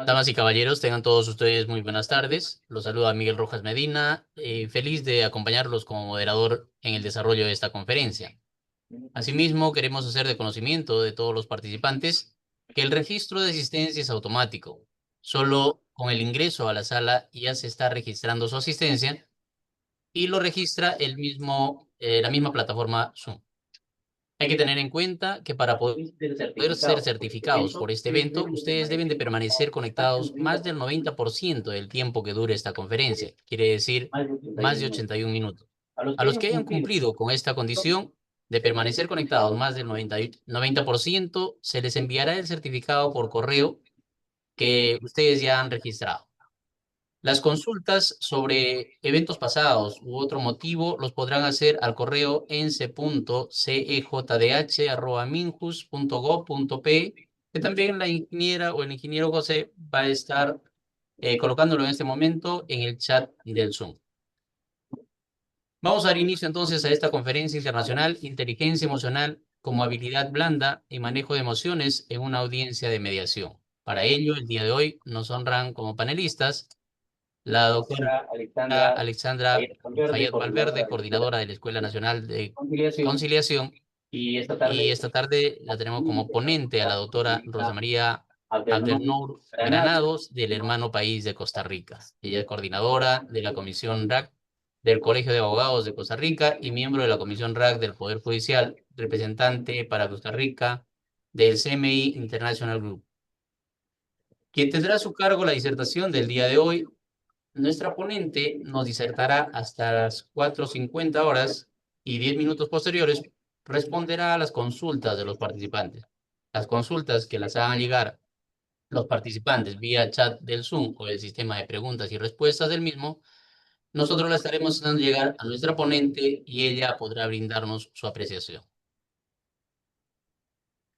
Damas y caballeros, tengan todos ustedes muy buenas tardes. Los saluda Miguel Rojas Medina, feliz de acompañarlos como moderador en el desarrollo de esta conferencia. Asimismo, queremos hacer de conocimiento de todos los participantes que el registro de asistencia es automático. Solo con el ingreso a la sala ya se está registrando su asistencia y lo registra la misma plataforma Zoom. Hay que tener en cuenta que para poder ser certificados por este evento, ustedes deben de permanecer conectados más del 90% del tiempo que dure esta conferencia, quiere decir más de 81 minutos. A los que hayan cumplido con esta condición de permanecer conectados más del 90%, se les enviará el certificado por correo que ustedes ya han registrado. Las consultas sobre eventos pasados u otro motivo los podrán hacer al correo ence.cejdh@minjus.gov.pe, que también la ingeniera o el ingeniero José va a estar colocándolo en este momento en el chat del Zoom. Vamos a dar inicio entonces a esta conferencia internacional Inteligencia Emocional como habilidad blanda y manejo de emociones en una audiencia de mediación. Para ello, el día de hoy nos honran como panelistas la doctora Alexandra Fayad Valverde, coordinadora de la Escuela Nacional de Conciliación, y esta tarde la tenemos como ponente a la doctora Rosa María Abdelnour Granados, del hermano país de Costa Rica. Ella es coordinadora de la Comisión RAC del Colegio de Abogados de Costa Rica y miembro de la Comisión RAC del Poder Judicial, representante para Costa Rica del CMI International Group. Quien tendrá a su cargo la disertación del día de hoy. Nuestra ponente nos disertará hasta las 4:50 horas y 10 minutos posteriores responderá a las consultas de los participantes. Las consultas que las hagan llegar los participantes vía chat del Zoom o el sistema de preguntas y respuestas del mismo, nosotros las estaremos haciendo llegar a nuestra ponente y ella podrá brindarnos su apreciación.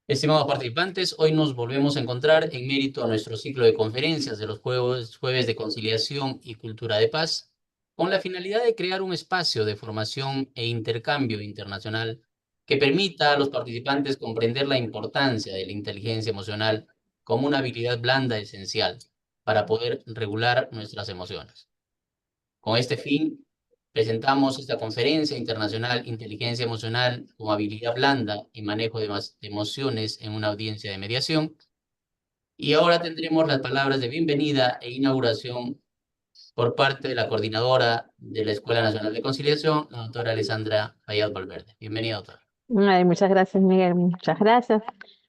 Estimados participantes, hoy nos volvemos a encontrar en mérito a nuestro ciclo de conferencias de los jueves de conciliación y cultura de paz, con la finalidad de crear un espacio de formación e intercambio internacional que permita a los participantes comprender la importancia de la inteligencia emocional como una habilidad blanda esencial para poder regular nuestras emociones. Con este fin, presentamos esta conferencia internacional Inteligencia Emocional como habilidad blanda y manejo de emociones en una audiencia de mediación. Y ahora tendremos las palabras de bienvenida e inauguración por parte de la coordinadora de la Escuela Nacional de Conciliación, la doctora Alessandra Fayad Valverde. Bienvenida, doctora. Ay, muchas gracias, Miguel. Muchas gracias.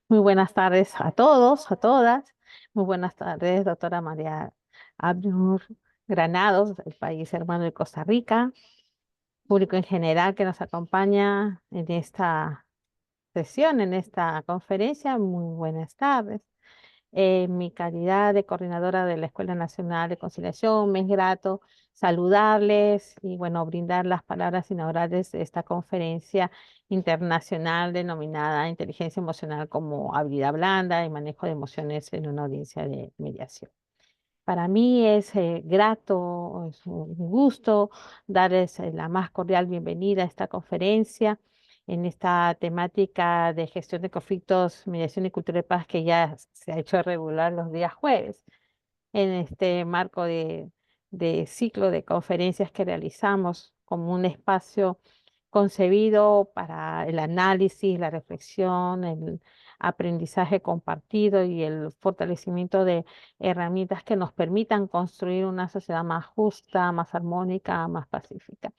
Muy buenas tardes a todos, a todas. Muy buenas tardes, doctora María Abdul Granados, del país hermano de Costa Rica, público en general que nos acompaña en esta sesión, en esta conferencia. Muy buenas tardes. En mi calidad de coordinadora de la Escuela Nacional de Conciliación, me es grato saludarles y, bueno, brindar las palabras inaugurales de esta conferencia internacional denominada Inteligencia Emocional como habilidad blanda y manejo de emociones en una audiencia de mediación. Para mí es grato, es un gusto darles la más cordial bienvenida a esta conferencia en esta temática de gestión de conflictos, mediación y cultura de paz que ya se ha hecho regular los días jueves. En este marco de ciclo de conferencias que realizamos como un espacio concebido para el análisis, la reflexión, el aprendizaje compartido y el fortalecimiento de herramientas que nos permitan construir una sociedad más justa, más armónica, más pacífica.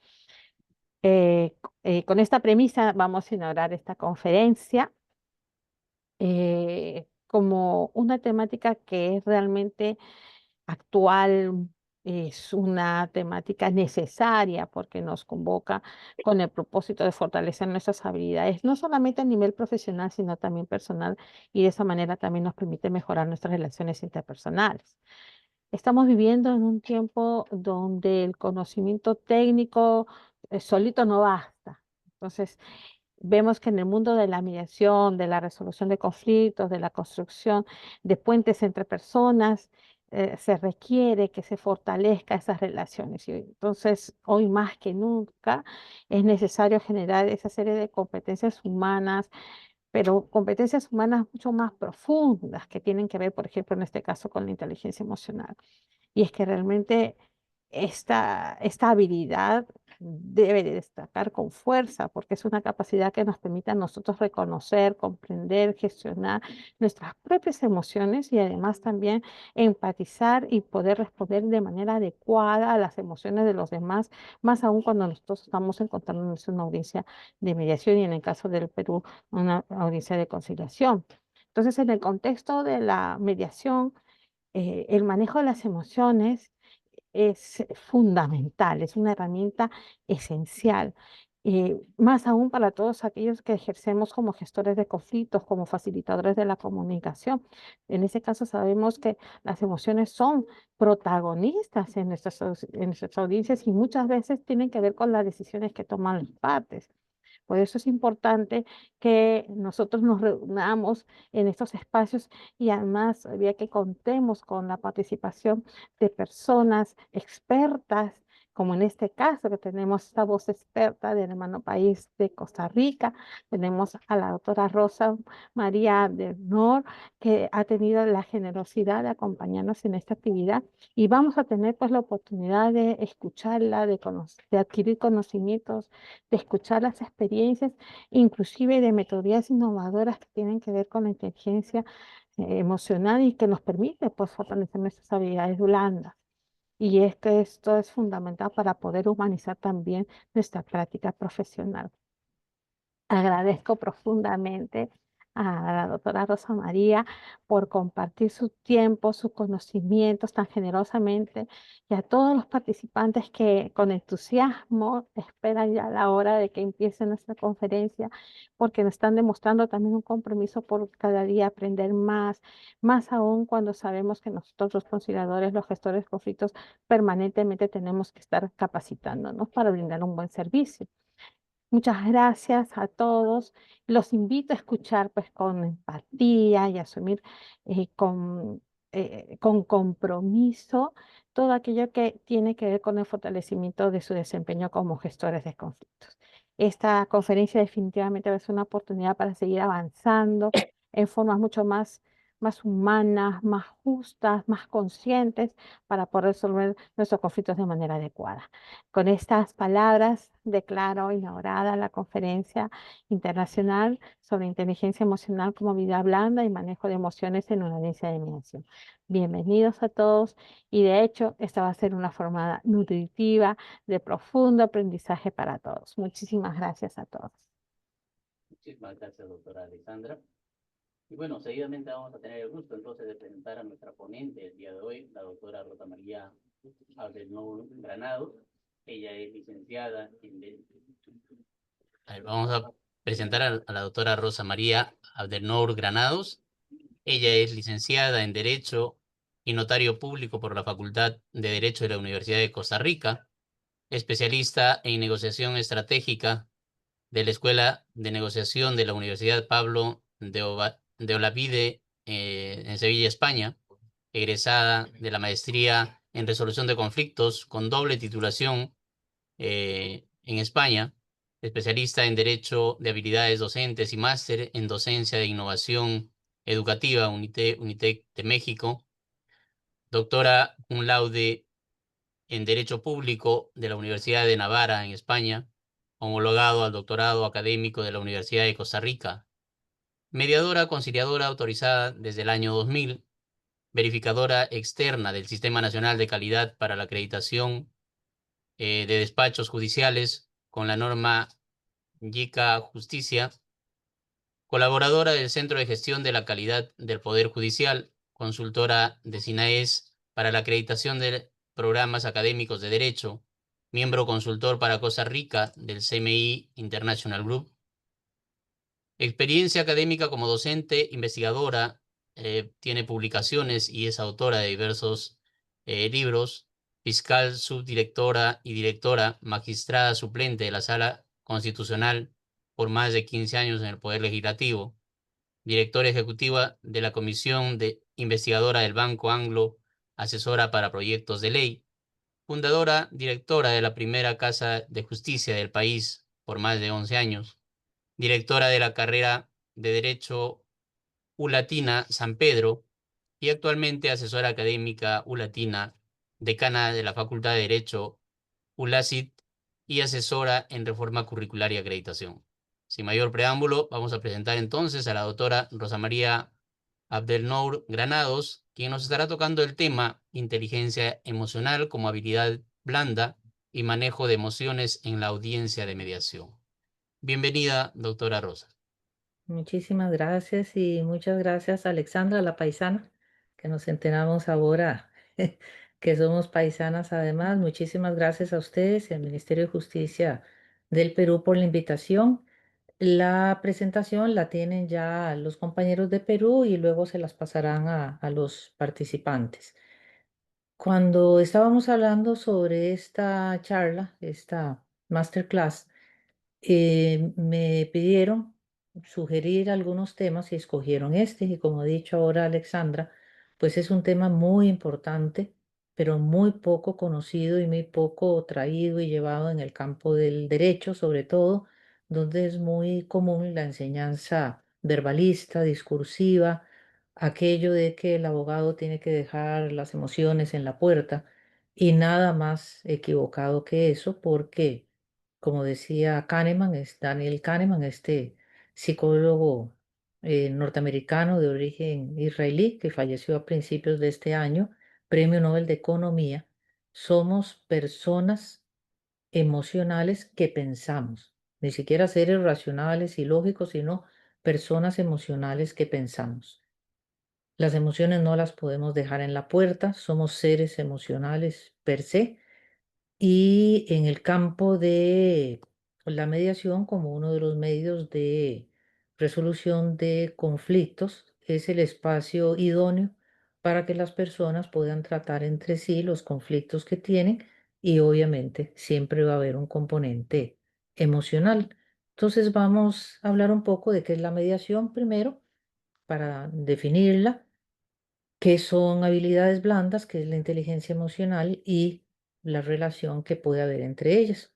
Con esta premisa vamos a inaugurar esta conferencia como una temática que es realmente actual, es una temática necesaria porque nos convoca con el propósito de fortalecer nuestras habilidades, no solamente a nivel profesional, sino también personal, y de esa manera también nos permite mejorar nuestras relaciones interpersonales. Estamos viviendo en un tiempo donde el conocimiento técnico solito no basta. Entonces, vemos que en el mundo de la mediación, de la resolución de conflictos, de la construcción de puentes entre personas, se requiere que se fortalezca esas relaciones. Y entonces, hoy más que nunca, es necesario generar esa serie de competencias humanas pero competencias humanas mucho más profundas que tienen que ver, por ejemplo, en este caso con la inteligencia emocional. Y es que realmente esta habilidad debe de destacar con fuerza, porque es una capacidad que nos permite a nosotros reconocer, comprender, gestionar nuestras propias emociones y además también empatizar y poder responder de manera adecuada a las emociones de los demás, más aún cuando nosotros estamos encontrándonos en una audiencia de mediación y en el caso del Perú, una audiencia de conciliación. Entonces, en el contexto de la mediación, el manejo de las emociones es fundamental, es una herramienta esencial, más aún para todos aquellos que ejercemos como gestores de conflictos, como facilitadores de la comunicación. En ese caso sabemos que las emociones son protagonistas en en nuestras audiencias y muchas veces tienen que ver con las decisiones que toman las partes. Por eso es importante que nosotros nos reunamos en estos espacios y además había que contemos con la participación de personas expertas, como en este caso que tenemos esta voz experta del hermano país de Costa Rica. Tenemos a la doctora Rosa María del Nor, que ha tenido la generosidad de acompañarnos en esta actividad y vamos a tener pues la oportunidad de escucharla, de adquirir conocimientos, de escuchar las experiencias, inclusive de metodologías innovadoras que tienen que ver con la inteligencia emocional y que nos permite pues, fortalecer nuestras habilidades blandas. Y es que esto es fundamental para poder humanizar también nuestra práctica profesional. Agradezco profundamente a la doctora Rosa María por compartir su tiempo, sus conocimientos tan generosamente y a todos los participantes que con entusiasmo esperan ya la hora de que empiece nuestra conferencia, porque nos están demostrando también un compromiso por cada día aprender más, más aún cuando sabemos que nosotros los conciliadores, los gestores de conflictos, permanentemente tenemos que estar capacitándonos para brindar un buen servicio. Muchas gracias a todos. Los invito a escuchar pues con empatía y asumir con compromiso todo aquello que tiene que ver con el fortalecimiento de su desempeño como gestores de conflictos. Esta conferencia definitivamente va a ser una oportunidad para seguir avanzando en formas mucho más humanas, más justas, más conscientes para poder resolver nuestros conflictos de manera adecuada. Con estas palabras declaro inaugurada la Conferencia Internacional sobre Inteligencia Emocional como Vida Blanda y Manejo de Emociones en una audiencia de mediación. Bienvenidos a todos y de hecho esta va a ser una forma nutritiva de profundo aprendizaje para todos. Muchísimas gracias a todos. Muchísimas gracias, doctora Alexandra. Y bueno, seguidamente vamos a tener el gusto entonces de presentar a nuestra ponente el día de hoy, la doctora Rosa María Abdelnour Granados. Ella es licenciada en Vamos a presentar a la doctora Rosa María Abdelnour Granados. Ella es licenciada en Derecho y notario público por la Facultad de Derecho de la Universidad de Costa Rica, especialista en negociación estratégica de la Escuela de Negociación de la Universidad Pablo de Olavide en Sevilla, España, egresada de la maestría en resolución de conflictos con doble titulación en España, especialista en Derecho de Habilidades Docentes y máster en Docencia de Innovación Educativa, UNITEC de México, doctora cum laude en Derecho Público de la Universidad de Navarra en España, homologado al doctorado académico de la Universidad de Costa Rica, mediadora conciliadora autorizada desde el año 2000, verificadora externa del Sistema Nacional de Calidad para la Acreditación de Despachos Judiciales con la norma YICA Justicia, colaboradora del Centro de Gestión de la Calidad del Poder Judicial, consultora de SINAES para la acreditación de programas académicos de derecho, miembro consultor para Costa Rica del CMI International Group. Experiencia académica como docente, investigadora, tiene publicaciones y es autora de diversos libros, fiscal, subdirectora y directora, magistrada suplente de la Sala Constitucional por más de 15 años en el Poder Legislativo, directora ejecutiva de la Comisión de Investigadora del Banco Anglo, asesora para proyectos de ley, fundadora, directora de la primera Casa de Justicia del país por más de 11 años, directora de la carrera de Derecho ULatina San Pedro y actualmente asesora académica ULatina, decana de la Facultad de Derecho ULACIT y asesora en reforma curricular y acreditación. Sin mayor preámbulo, vamos a presentar entonces a la doctora Rosa María Abdelnour Granados, quien nos estará tocando el tema inteligencia emocional como habilidad blanda y manejo de emociones en la audiencia de mediación. Bienvenida, doctora Rosa. Muchísimas gracias y muchas gracias Alexandra, la paisana, que nos enteramos ahora que somos paisanas además. Muchísimas gracias a ustedes y al Ministerio de Justicia del Perú por la invitación. La presentación la tienen ya los compañeros de Perú y luego se las pasarán a los participantes. Cuando estábamos hablando sobre esta charla, esta masterclass, me pidieron sugerir algunos temas y escogieron este. Y como ha dicho ahora Alexandra, pues es un tema muy importante, pero muy poco conocido y muy poco traído y llevado en el campo del derecho, sobre todo, donde es muy común la enseñanza verbalista, discursiva, aquello de que el abogado tiene que dejar las emociones en la puerta y nada más equivocado que eso, porque como decía Kahneman, es Daniel Kahneman, este psicólogo norteamericano de origen israelí que falleció a principios de este año, Premio Nobel de Economía, somos personas emocionales que pensamos, ni siquiera seres racionales y lógicos, sino personas emocionales que pensamos. Las emociones no las podemos dejar en la puerta, somos seres emocionales per se y en el campo de la mediación como uno de los medios de resolución de conflictos es el espacio idóneo para que las personas puedan tratar entre sí los conflictos que tienen y obviamente siempre va a haber un componente emocional. Entonces vamos a hablar un poco de qué es la mediación primero para definirla, qué son habilidades blandas, que es la inteligencia emocional y la relación que puede haber entre ellas.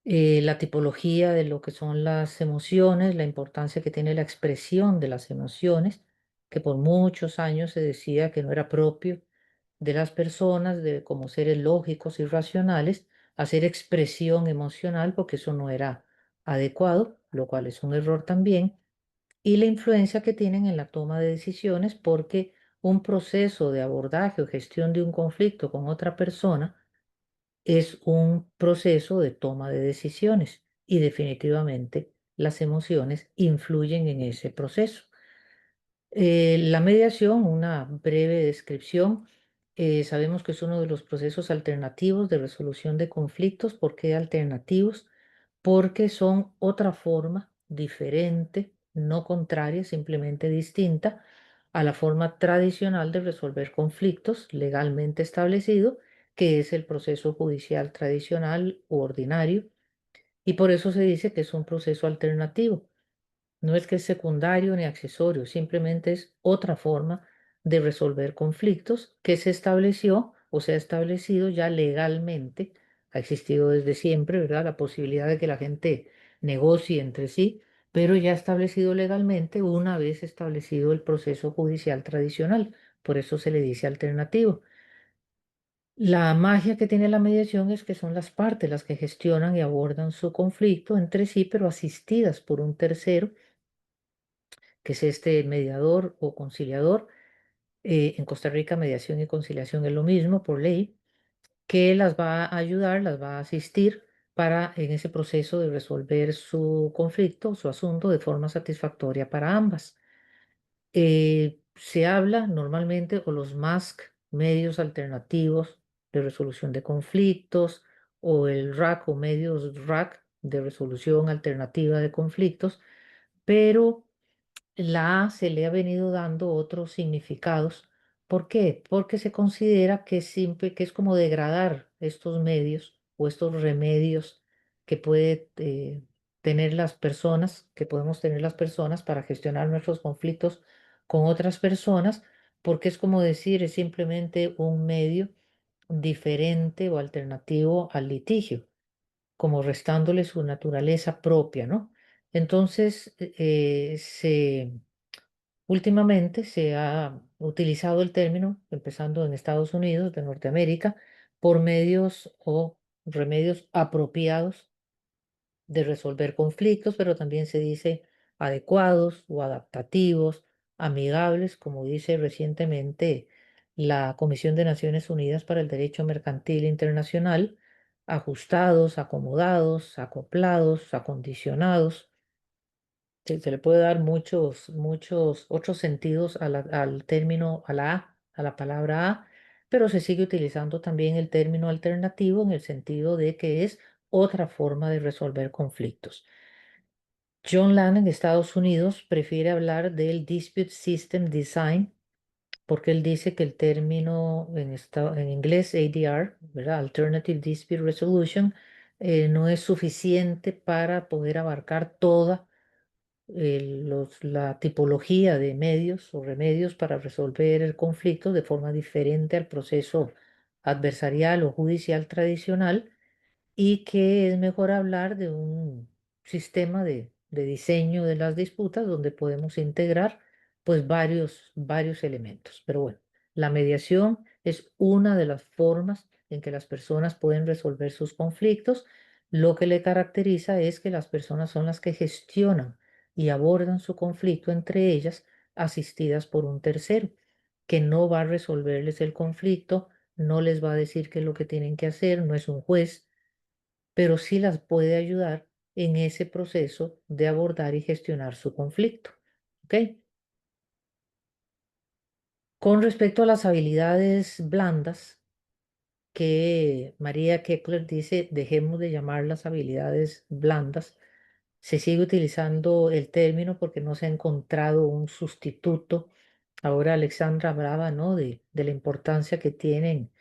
La tipología de lo que son las emociones, la importancia que tiene la expresión de las emociones, que por muchos años se decía que no era propio de las personas, de, como seres lógicos y racionales, hacer expresión emocional, porque eso no era adecuado, lo cual es un error también, y la influencia que tienen en la toma de decisiones, porque un proceso de abordaje o gestión de un conflicto con otra persona es un proceso de toma de decisiones y definitivamente las emociones influyen en ese proceso. La mediación, una breve descripción, sabemos que es uno de los procesos alternativos de resolución de conflictos. ¿Por qué alternativos? Porque son otra forma diferente, no contraria, simplemente distinta a la forma tradicional de resolver conflictos legalmente establecido, que es el proceso judicial tradicional u ordinario, y por eso se dice que es un proceso alternativo. No es que es secundario ni accesorio, simplemente es otra forma de resolver conflictos que se estableció o se ha establecido ya legalmente. Ha existido desde siempre, ¿verdad? La posibilidad de que la gente negocie entre sí, pero ya establecido legalmente una vez establecido el proceso judicial tradicional. Por eso se le dice alternativo. La magia que tiene la mediación es que son las partes las que gestionan y abordan su conflicto entre sí, pero asistidas por un tercero que es este mediador o conciliador. En Costa Rica, mediación y conciliación es lo mismo por ley, que las va a ayudar, las va a asistir para en ese proceso de resolver su conflicto, su asunto de forma satisfactoria para ambas. Se habla normalmente o los MASC, medios alternativos de resolución de conflictos, o el RAC o medios RAC de resolución alternativa de conflictos, pero la A se le ha venido dando otros significados. ¿Por qué? Porque se considera que es simple, que es como degradar estos medios o estos remedios que puede tener las personas, que podemos tener las personas para gestionar nuestros conflictos con otras personas, porque es como decir, es simplemente un medio diferente o alternativo al litigio, como restándole su naturaleza propia, ¿no? Entonces, últimamente se ha utilizado el término, empezando en Estados Unidos de Norteamérica, por medios o remedios apropiados de resolver conflictos, pero también se dice adecuados o adaptativos, amigables, como dice recientemente la Comisión de Naciones Unidas para el Derecho Mercantil Internacional, ajustados, acomodados, acoplados, acondicionados. Se le puede dar muchos otros sentidos al término, a la palabra A, pero se sigue utilizando también el término alternativo en el sentido de que es otra forma de resolver conflictos. John Land en Estados Unidos prefiere hablar del Dispute System Design porque él dice que el término en inglés ADR, ¿verdad? Alternative Dispute Resolution, no es suficiente para poder abarcar toda la tipología de medios o remedios para resolver el conflicto de forma diferente al proceso adversarial o judicial tradicional y que es mejor hablar de un sistema de diseño de las disputas donde podemos integrar pues varios elementos. Pero bueno, la mediación es una de las formas en que las personas pueden resolver sus conflictos. Lo que le caracteriza es que las personas son las que gestionan y abordan su conflicto entre ellas, asistidas por un tercero, que no va a resolverles el conflicto, no les va a decir qué es lo que tienen que hacer, no es un juez, pero sí las puede ayudar en ese proceso de abordar y gestionar su conflicto. ¿Ok? Con respecto a las habilidades blandas, que María Keckler dice, dejemos de llamarlas habilidades blandas, se sigue utilizando el término porque no se ha encontrado un sustituto. Ahora Alexandra hablaba, ¿no? de la importancia que tienen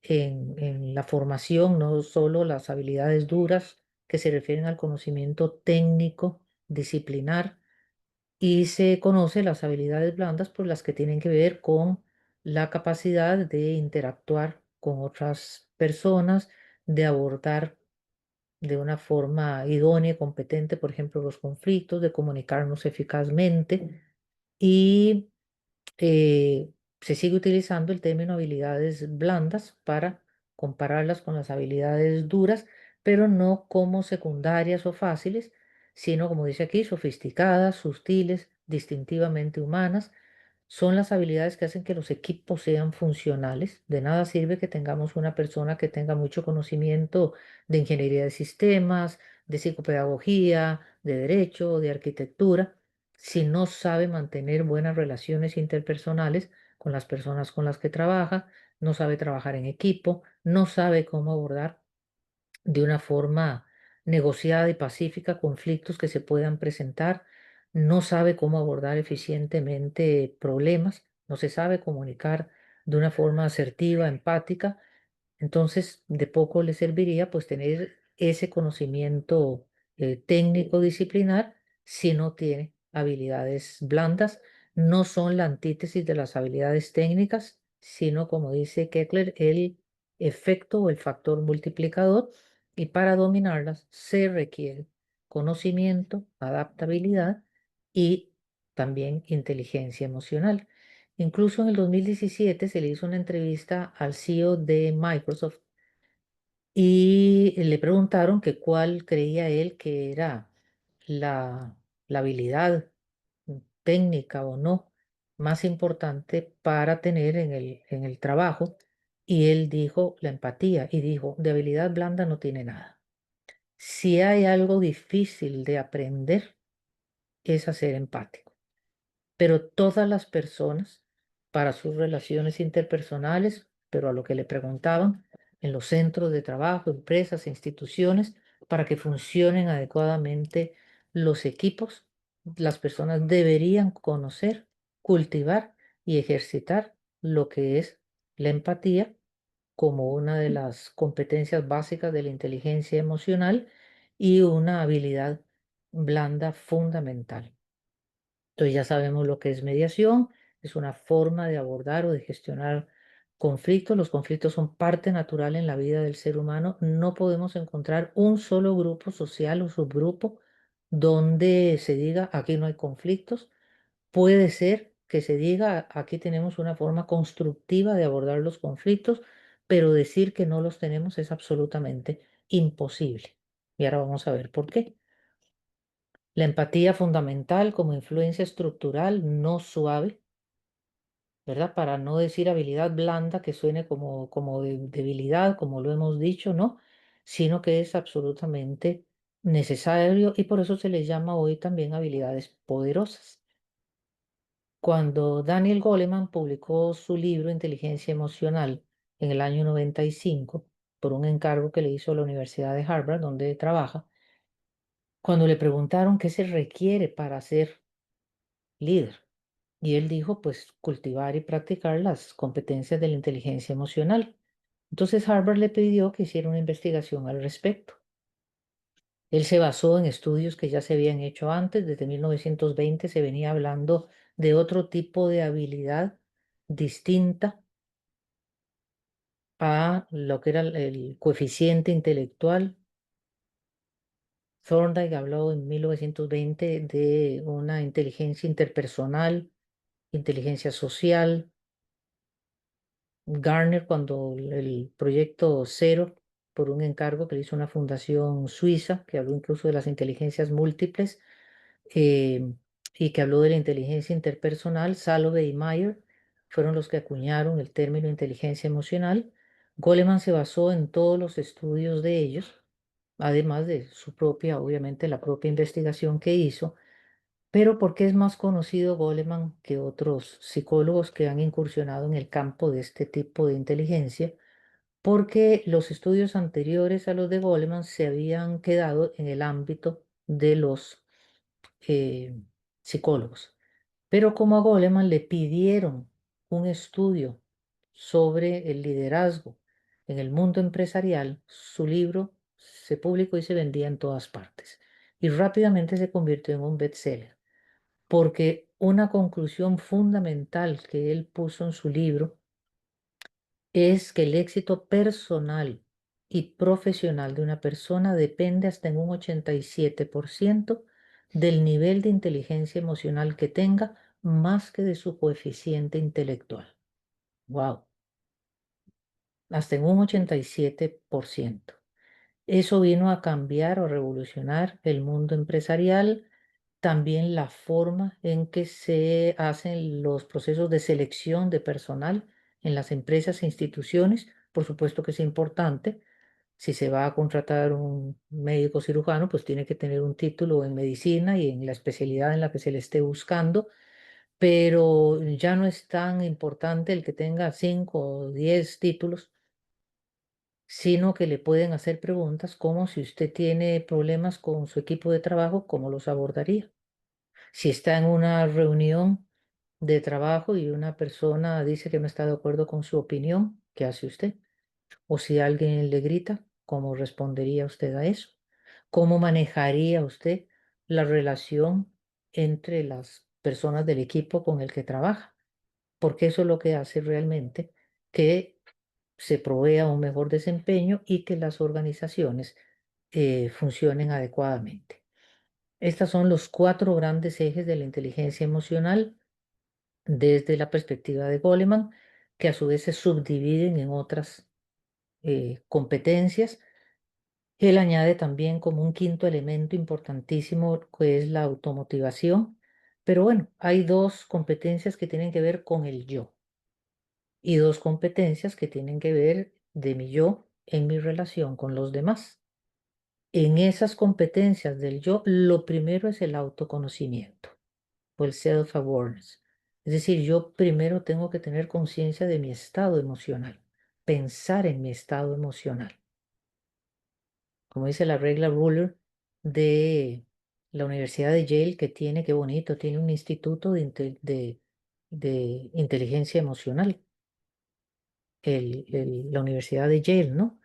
en la formación, no solo las habilidades duras que se refieren al conocimiento técnico, disciplinar, y se conoce las habilidades blandas por las que tienen que ver con la capacidad de interactuar con otras personas, de abordar de una forma idónea y competente, por ejemplo, los conflictos, de comunicarnos eficazmente y eh, se sigue utilizando el término habilidades blandas para compararlas con las habilidades duras, pero no como secundarias o fáciles, sino, como dice aquí, sofisticadas, sutiles, distintivamente humanas. Son las habilidades que hacen que los equipos sean funcionales. De nada sirve que tengamos una persona que tenga mucho conocimiento de ingeniería de sistemas, de psicopedagogía, de derecho, de arquitectura, si no sabe mantener buenas relaciones interpersonales con las personas con las que trabaja, no sabe trabajar en equipo, no sabe cómo abordar de una forma negociada y pacífica conflictos que se puedan presentar, no sabe cómo abordar eficientemente problemas, no se sabe comunicar de una forma asertiva, empática. Entonces, de poco le serviría pues tener ese conocimiento técnico disciplinar si no tiene habilidades blandas. No son la antítesis de las habilidades técnicas, sino, como dice Keckler, el efecto o el factor multiplicador. Y para dominarlas se requiere conocimiento, adaptabilidad y también inteligencia emocional. Incluso en el 2017 se le hizo una entrevista al CEO de Microsoft y le preguntaron que cuál creía él que era la, la habilidad técnica o no más importante para tener en el trabajo. Y él dijo la empatía y dijo, de habilidad blanda no tiene nada. Si hay algo difícil de aprender es a ser empático, pero todas las personas para sus relaciones interpersonales, pero a lo que le preguntaban, en los centros de trabajo, empresas, instituciones, para que funcionen adecuadamente los equipos, las personas deberían conocer, cultivar y ejercitar lo que es la empatía como una de las competencias básicas de la inteligencia emocional y una habilidad blanda fundamental. Entonces ya sabemos lo que es mediación, es una forma de abordar o de gestionar conflictos. Los conflictos son parte natural en la vida del ser humano. No podemos encontrar un solo grupo social o subgrupo donde se diga aquí no hay conflictos. Puede ser que se diga aquí tenemos una forma constructiva de abordar los conflictos, pero decir que no los tenemos es absolutamente imposible. Y ahora vamos a ver por qué. La empatía fundamental como influencia estructural no suave, ¿verdad? Para no decir habilidad blanda que suene como debilidad, como lo hemos dicho, ¿no? Sino que es absolutamente necesario y por eso se les llama hoy también habilidades poderosas. Cuando Daniel Goleman publicó su libro Inteligencia Emocional en el año 95, por un encargo que le hizo la Universidad de Harvard, donde trabaja, cuando le preguntaron qué se requiere para ser líder, y él dijo, pues cultivar y practicar las competencias de la inteligencia emocional. Entonces Harvard le pidió que hiciera una investigación al respecto. Él se basó en estudios que ya se habían hecho antes. Desde 1920 se venía hablando de otro tipo de habilidad distinta a lo que era el coeficiente intelectual. Thorndike habló en 1920 de una inteligencia interpersonal, inteligencia social. Garner, cuando el proyecto Cero, por un encargo que le hizo una fundación suiza, que habló incluso de las inteligencias múltiples, eh, y que habló de la inteligencia interpersonal, Salovey y Mayer fueron los que acuñaron el término inteligencia emocional. Goleman se basó en todos los estudios de ellos, además de su propia, obviamente, la propia investigación que hizo. Pero ¿por qué es más conocido Goleman que otros psicólogos que han incursionado en el campo de este tipo de inteligencia? Porque los estudios anteriores a los de Goleman se habían quedado en el ámbito de los eh, psicólogos. Pero como a Goleman le pidieron un estudio sobre el liderazgo en el mundo empresarial, su libro se publicó y se vendía en todas partes. Y rápidamente se convirtió en un bestseller, porque una conclusión fundamental que él puso en su libro es que el éxito personal y profesional de una persona depende hasta en un 87% del nivel de inteligencia emocional que tenga, más que de su coeficiente intelectual. ¡Wow! Hasta en un 87%. Eso vino a cambiar o revolucionar el mundo empresarial, también la forma en que se hacen los procesos de selección de personal en las empresas e instituciones. Por supuesto que es importante. Si se va a contratar un médico cirujano, pues tiene que tener un título en medicina y en la especialidad en la que se le esté buscando, pero ya no es tan importante el que tenga 5 o 10 títulos, sino que le pueden hacer preguntas como si usted tiene problemas con su equipo de trabajo, ¿cómo los abordaría? Si está en una reunión de trabajo y una persona dice que no está de acuerdo con su opinión, ¿qué hace usted? O si alguien le grita, ¿cómo respondería usted a eso? ¿Cómo manejaría usted la relación entre las personas del equipo con el que trabaja? Porque eso es lo que hace realmente que se provea un mejor desempeño y que las organizaciones funcionen adecuadamente. Estos son los 4 grandes ejes de la inteligencia emocional desde la perspectiva de Goleman, que a su vez se subdividen en otras competencias. Él añade también como un quinto elemento importantísimo, que es la automotivación. Pero bueno, hay 2 competencias que tienen que ver con el yo y 2 competencias que tienen que ver de mi yo en mi relación con los demás. En esas competencias del yo, lo primero es el autoconocimiento o el self-awareness. Es decir, yo primero tengo que tener conciencia de mi estado emocional, pensar en mi estado emocional. Como dice la regla Ruler de la Universidad de Yale, que tiene, qué bonito, tiene un instituto de inteligencia emocional, la Universidad de Yale, ¿no?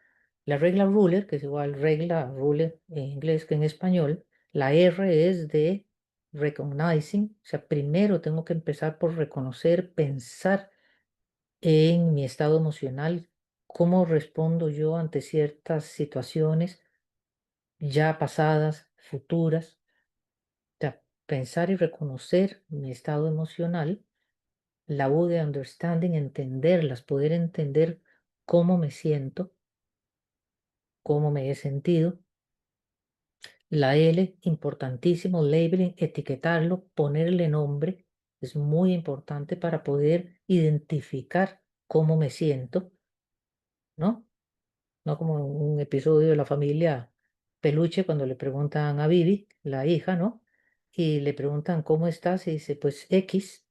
La regla Ruler, que es igual regla Ruler en inglés que en español, la R es de recognizing, o sea, primero tengo que empezar por reconocer, pensar en mi estado emocional, cómo respondo yo ante ciertas situaciones ya pasadas, futuras. pensar y reconocer mi estado emocional, la U de understanding, entenderlas, poder entender cómo me siento, cómo me he sentido. La L, importantísimo, labeling, etiquetarlo, ponerle nombre, es muy importante para poder identificar cómo me siento, ¿no? No como un episodio de la familia Peluche cuando le preguntan a Vivi, la hija, ¿no? Y le preguntan, ¿cómo estás? Y dice, pues X.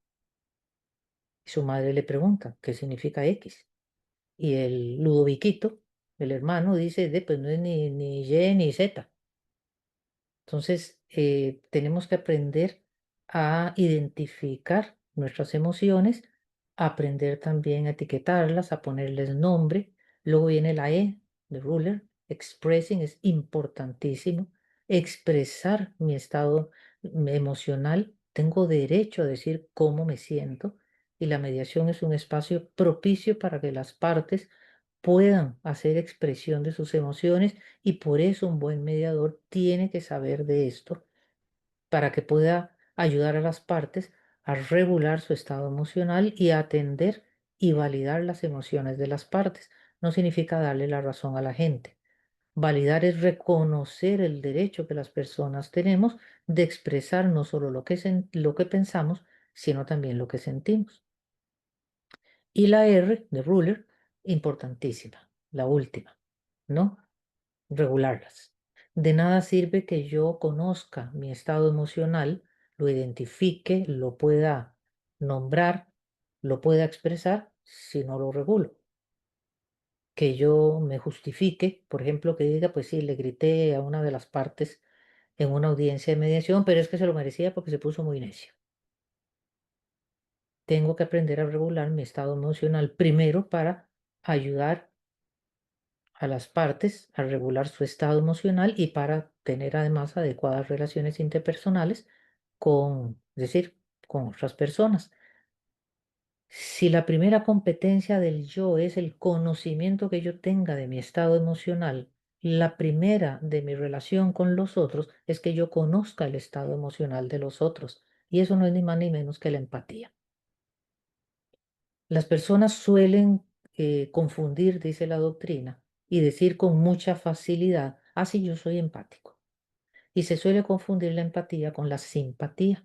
Y su madre le pregunta, ¿qué significa X? Y el Ludoviquito, el hermano, dice, pues no es ni Y ni Z. Entonces, tenemos que aprender a identificar nuestras emociones, aprender también a etiquetarlas, a ponerles nombre. Luego viene la E de ruler, expressing es importantísimo. Expresar mi estado emocional. Tengo derecho a decir cómo me siento y la mediación es un espacio propicio para que las partes puedan hacer expresión de sus emociones y por eso un buen mediador tiene que saber de esto para que pueda ayudar a las partes a regular su estado emocional y a atender y validar las emociones de las partes. No significa darle la razón a la gente. Validar es reconocer el derecho que las personas tenemos de expresar no solo lo que pensamos, sino también lo que sentimos. Y la R de ruler, importantísima, la última, ¿no? Regularlas. De nada sirve que yo conozca mi estado emocional, lo identifique, lo pueda nombrar, lo pueda expresar si no lo regulo. Que yo me justifique, por ejemplo, que diga, pues sí, le grité a una de las partes en una audiencia de mediación, pero es que se lo merecía porque se puso muy necio. Tengo que aprender a regular mi estado emocional primero para ayudar a las partes a regular su estado emocional y para tener además adecuadas relaciones interpersonales es decir, con otras personas. Si la primera competencia del yo es el conocimiento que yo tenga de mi estado emocional, la primera de mi relación con los otros es que yo conozca el estado emocional de los otros. Y eso no es ni más ni menos que la empatía. Las personas suelen confundir, dice la doctrina, y decir con mucha facilidad, ah, sí, yo soy empático. Y se suele confundir la empatía con la simpatía.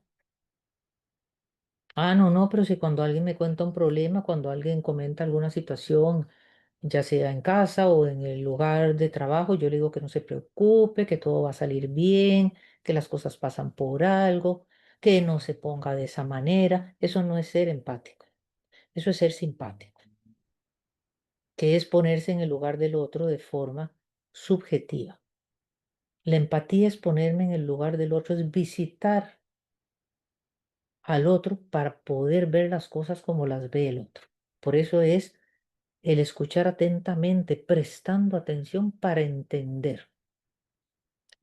Ah, no, pero si cuando alguien me cuenta un problema, cuando alguien comenta alguna situación, ya sea en casa o en el lugar de trabajo, yo le digo que no se preocupe, que todo va a salir bien, que las cosas pasan por algo, que no se ponga de esa manera. Eso no es ser empático, eso es ser simpático, que es ponerse en el lugar del otro de forma subjetiva. La empatía es ponerme en el lugar del otro, es visitar al otro para poder ver las cosas como las ve el otro. Por eso es el escuchar atentamente, prestando atención para entender.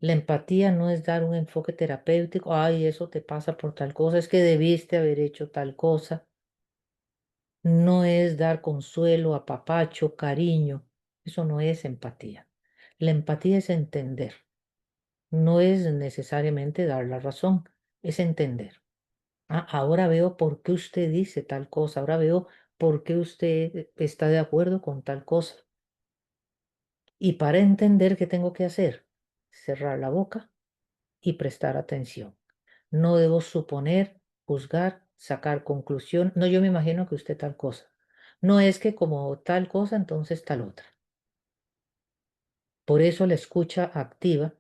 La empatía no es dar un enfoque terapéutico, ay, eso te pasa por tal cosa, es que debiste haber hecho tal cosa. No es dar consuelo, apapacho, cariño. Eso no es empatía. La empatía es entender. No es necesariamente dar la razón, es entender. Ah, ahora veo por qué usted dice tal cosa, ahora veo por qué usted está de acuerdo con tal cosa. Y para entender qué tengo que hacer, cerrar la boca y prestar atención. No debo suponer, juzgar, sacar conclusión. No, yo me imagino que usted tal cosa. No es que como tal cosa, entonces tal otra. Por eso la escucha activa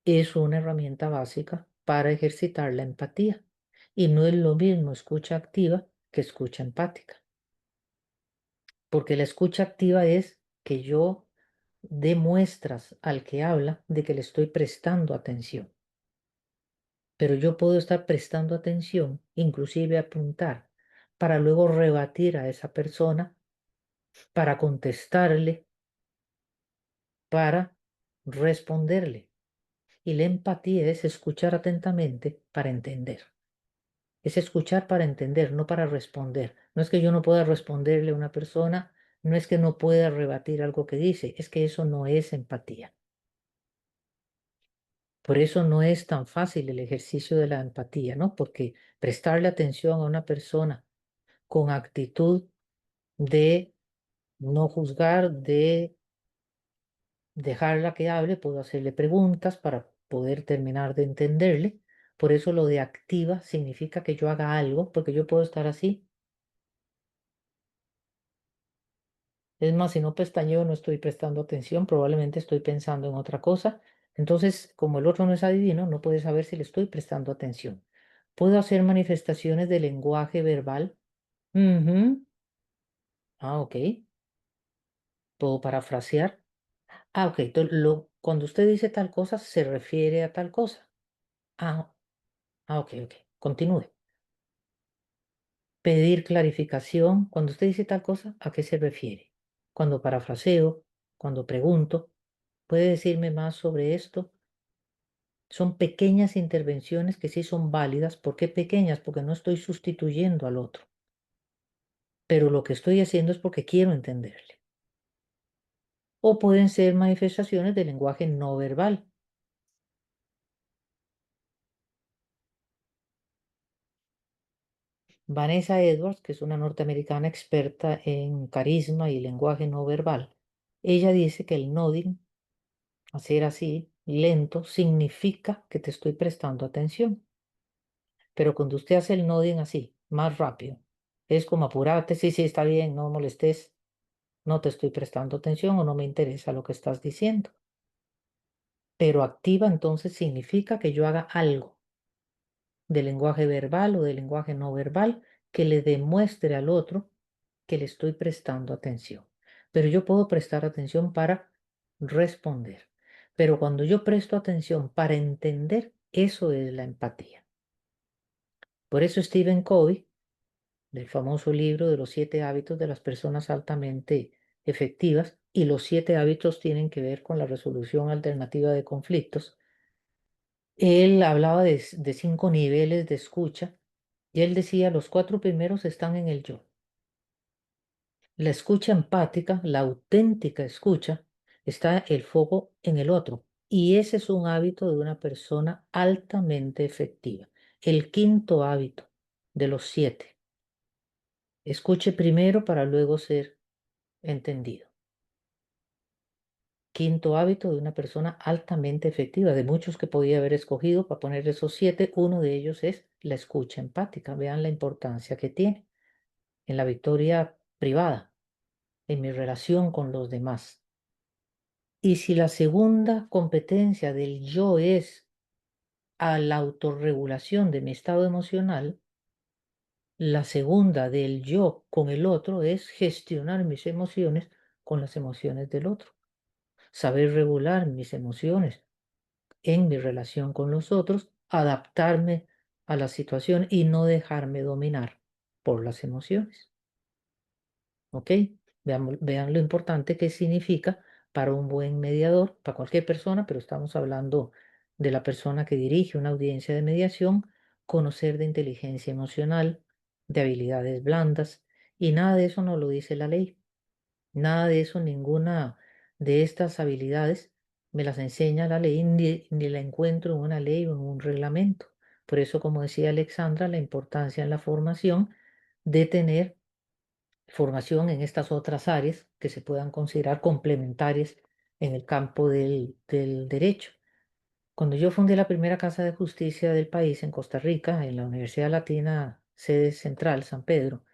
es una herramienta básica para ejercitar la empatía. Y no es lo mismo escucha activa que escucha empática. Porque la escucha activa es que yo dé muestras al que habla de que le estoy prestando atención. Pero yo puedo estar prestando atención, inclusive apuntar, para luego rebatir a esa persona, para contestarle, para responderle. Y la empatía es escuchar atentamente para entender. Es escuchar para entender, no para responder. No es que yo no pueda responderle a una persona, no es que no pueda rebatir algo que dice, es que eso no es empatía. Por eso no es tan fácil el ejercicio de la empatía, ¿no? Porque prestarle atención a una persona con actitud de no juzgar, de dejarla que hable, puedo hacerle preguntas para poder terminar de entenderle. Por eso lo de activa significa que yo haga algo, porque yo puedo estar así. Es más, si no pestañeo, no estoy prestando atención, probablemente estoy pensando en otra cosa. Entonces, como el otro no es adivino, no puede saber si le estoy prestando atención. Puedo hacer manifestaciones de lenguaje verbal. Ujú. Ah, ok. Puedo parafrasear. Ah, ok. Cuando usted dice tal cosa, se refiere a tal cosa. Ah, ok, ok. Continúe. Pedir clarificación. Cuando usted dice tal cosa, ¿a qué se refiere? Cuando parafraseo, cuando pregunto, ¿puede decirme más sobre esto? Son pequeñas intervenciones que sí son válidas. ¿Por qué pequeñas? Porque no estoy sustituyendo al otro. Pero lo que estoy haciendo es porque quiero entenderle. O pueden ser manifestaciones de lenguaje no verbal. Vanessa Edwards, que es una norteamericana experta en carisma y lenguaje no verbal, ella dice que el nodding, hacer así, lento, significa que te estoy prestando atención. Pero cuando usted hace el nodding así, más rápido, es como apurate, sí, sí, está bien, no molestes, no te estoy prestando atención o no me interesa lo que estás diciendo. Pero activa entonces significa que yo haga algo de lenguaje verbal o de lenguaje no verbal que le demuestre al otro que le estoy prestando atención. Pero yo puedo prestar atención para responder. Pero cuando yo presto atención para entender, eso es la empatía. Por eso Stephen Covey, del famoso libro de los 7 hábitos de las personas altamente efectivas, y los 7 hábitos tienen que ver con la resolución alternativa de conflictos, él hablaba de 5 niveles de escucha y él decía, los 4 primeros están en el yo. La escucha empática, la auténtica escucha, está el foco en el otro. Y ese es un hábito de una persona altamente efectiva. El quinto hábito de los 7. Escuche primero para luego ser entendido. Quinto hábito de una persona altamente efectiva, de muchos que podía haber escogido para poner esos 7. Uno de ellos es la escucha empática. Vean la importancia que tiene en la victoria privada, en mi relación con los demás. Y si la segunda competencia del yo es a la autorregulación de mi estado emocional, la segunda del yo con el otro es gestionar mis emociones con las emociones del otro. Saber regular mis emociones en mi relación con los otros, adaptarme a la situación y no dejarme dominar por las emociones. ¿Ok? Vean lo importante que significa para un buen mediador, para cualquier persona, pero estamos hablando de la persona que dirige una audiencia de mediación, conocer de inteligencia emocional, de habilidades blandas, y nada de eso no lo dice la ley. Nada de eso, ninguna de estas habilidades me las enseña la ley, ni la encuentro en una ley o en un reglamento. Por eso, como decía Alexandra, la importancia en la formación de tener formación en estas otras áreas que se puedan considerar complementarias en el campo del derecho. Cuando yo fundé la primera casa de justicia del país en Costa Rica, en la Universidad Latina, sede central, San Pedro,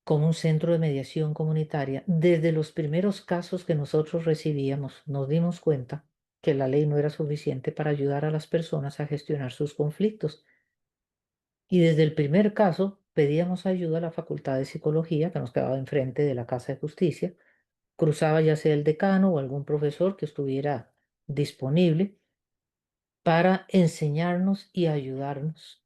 como un centro de mediación comunitaria, desde los primeros casos que nosotros recibíamos, nos dimos cuenta que la ley no era suficiente para ayudar a las personas a gestionar sus conflictos. Y desde el primer caso pedíamos ayuda a la Facultad de Psicología, que nos quedaba enfrente de la Casa de Justicia, cruzaba ya sea el decano o algún profesor que estuviera disponible para enseñarnos y ayudarnos,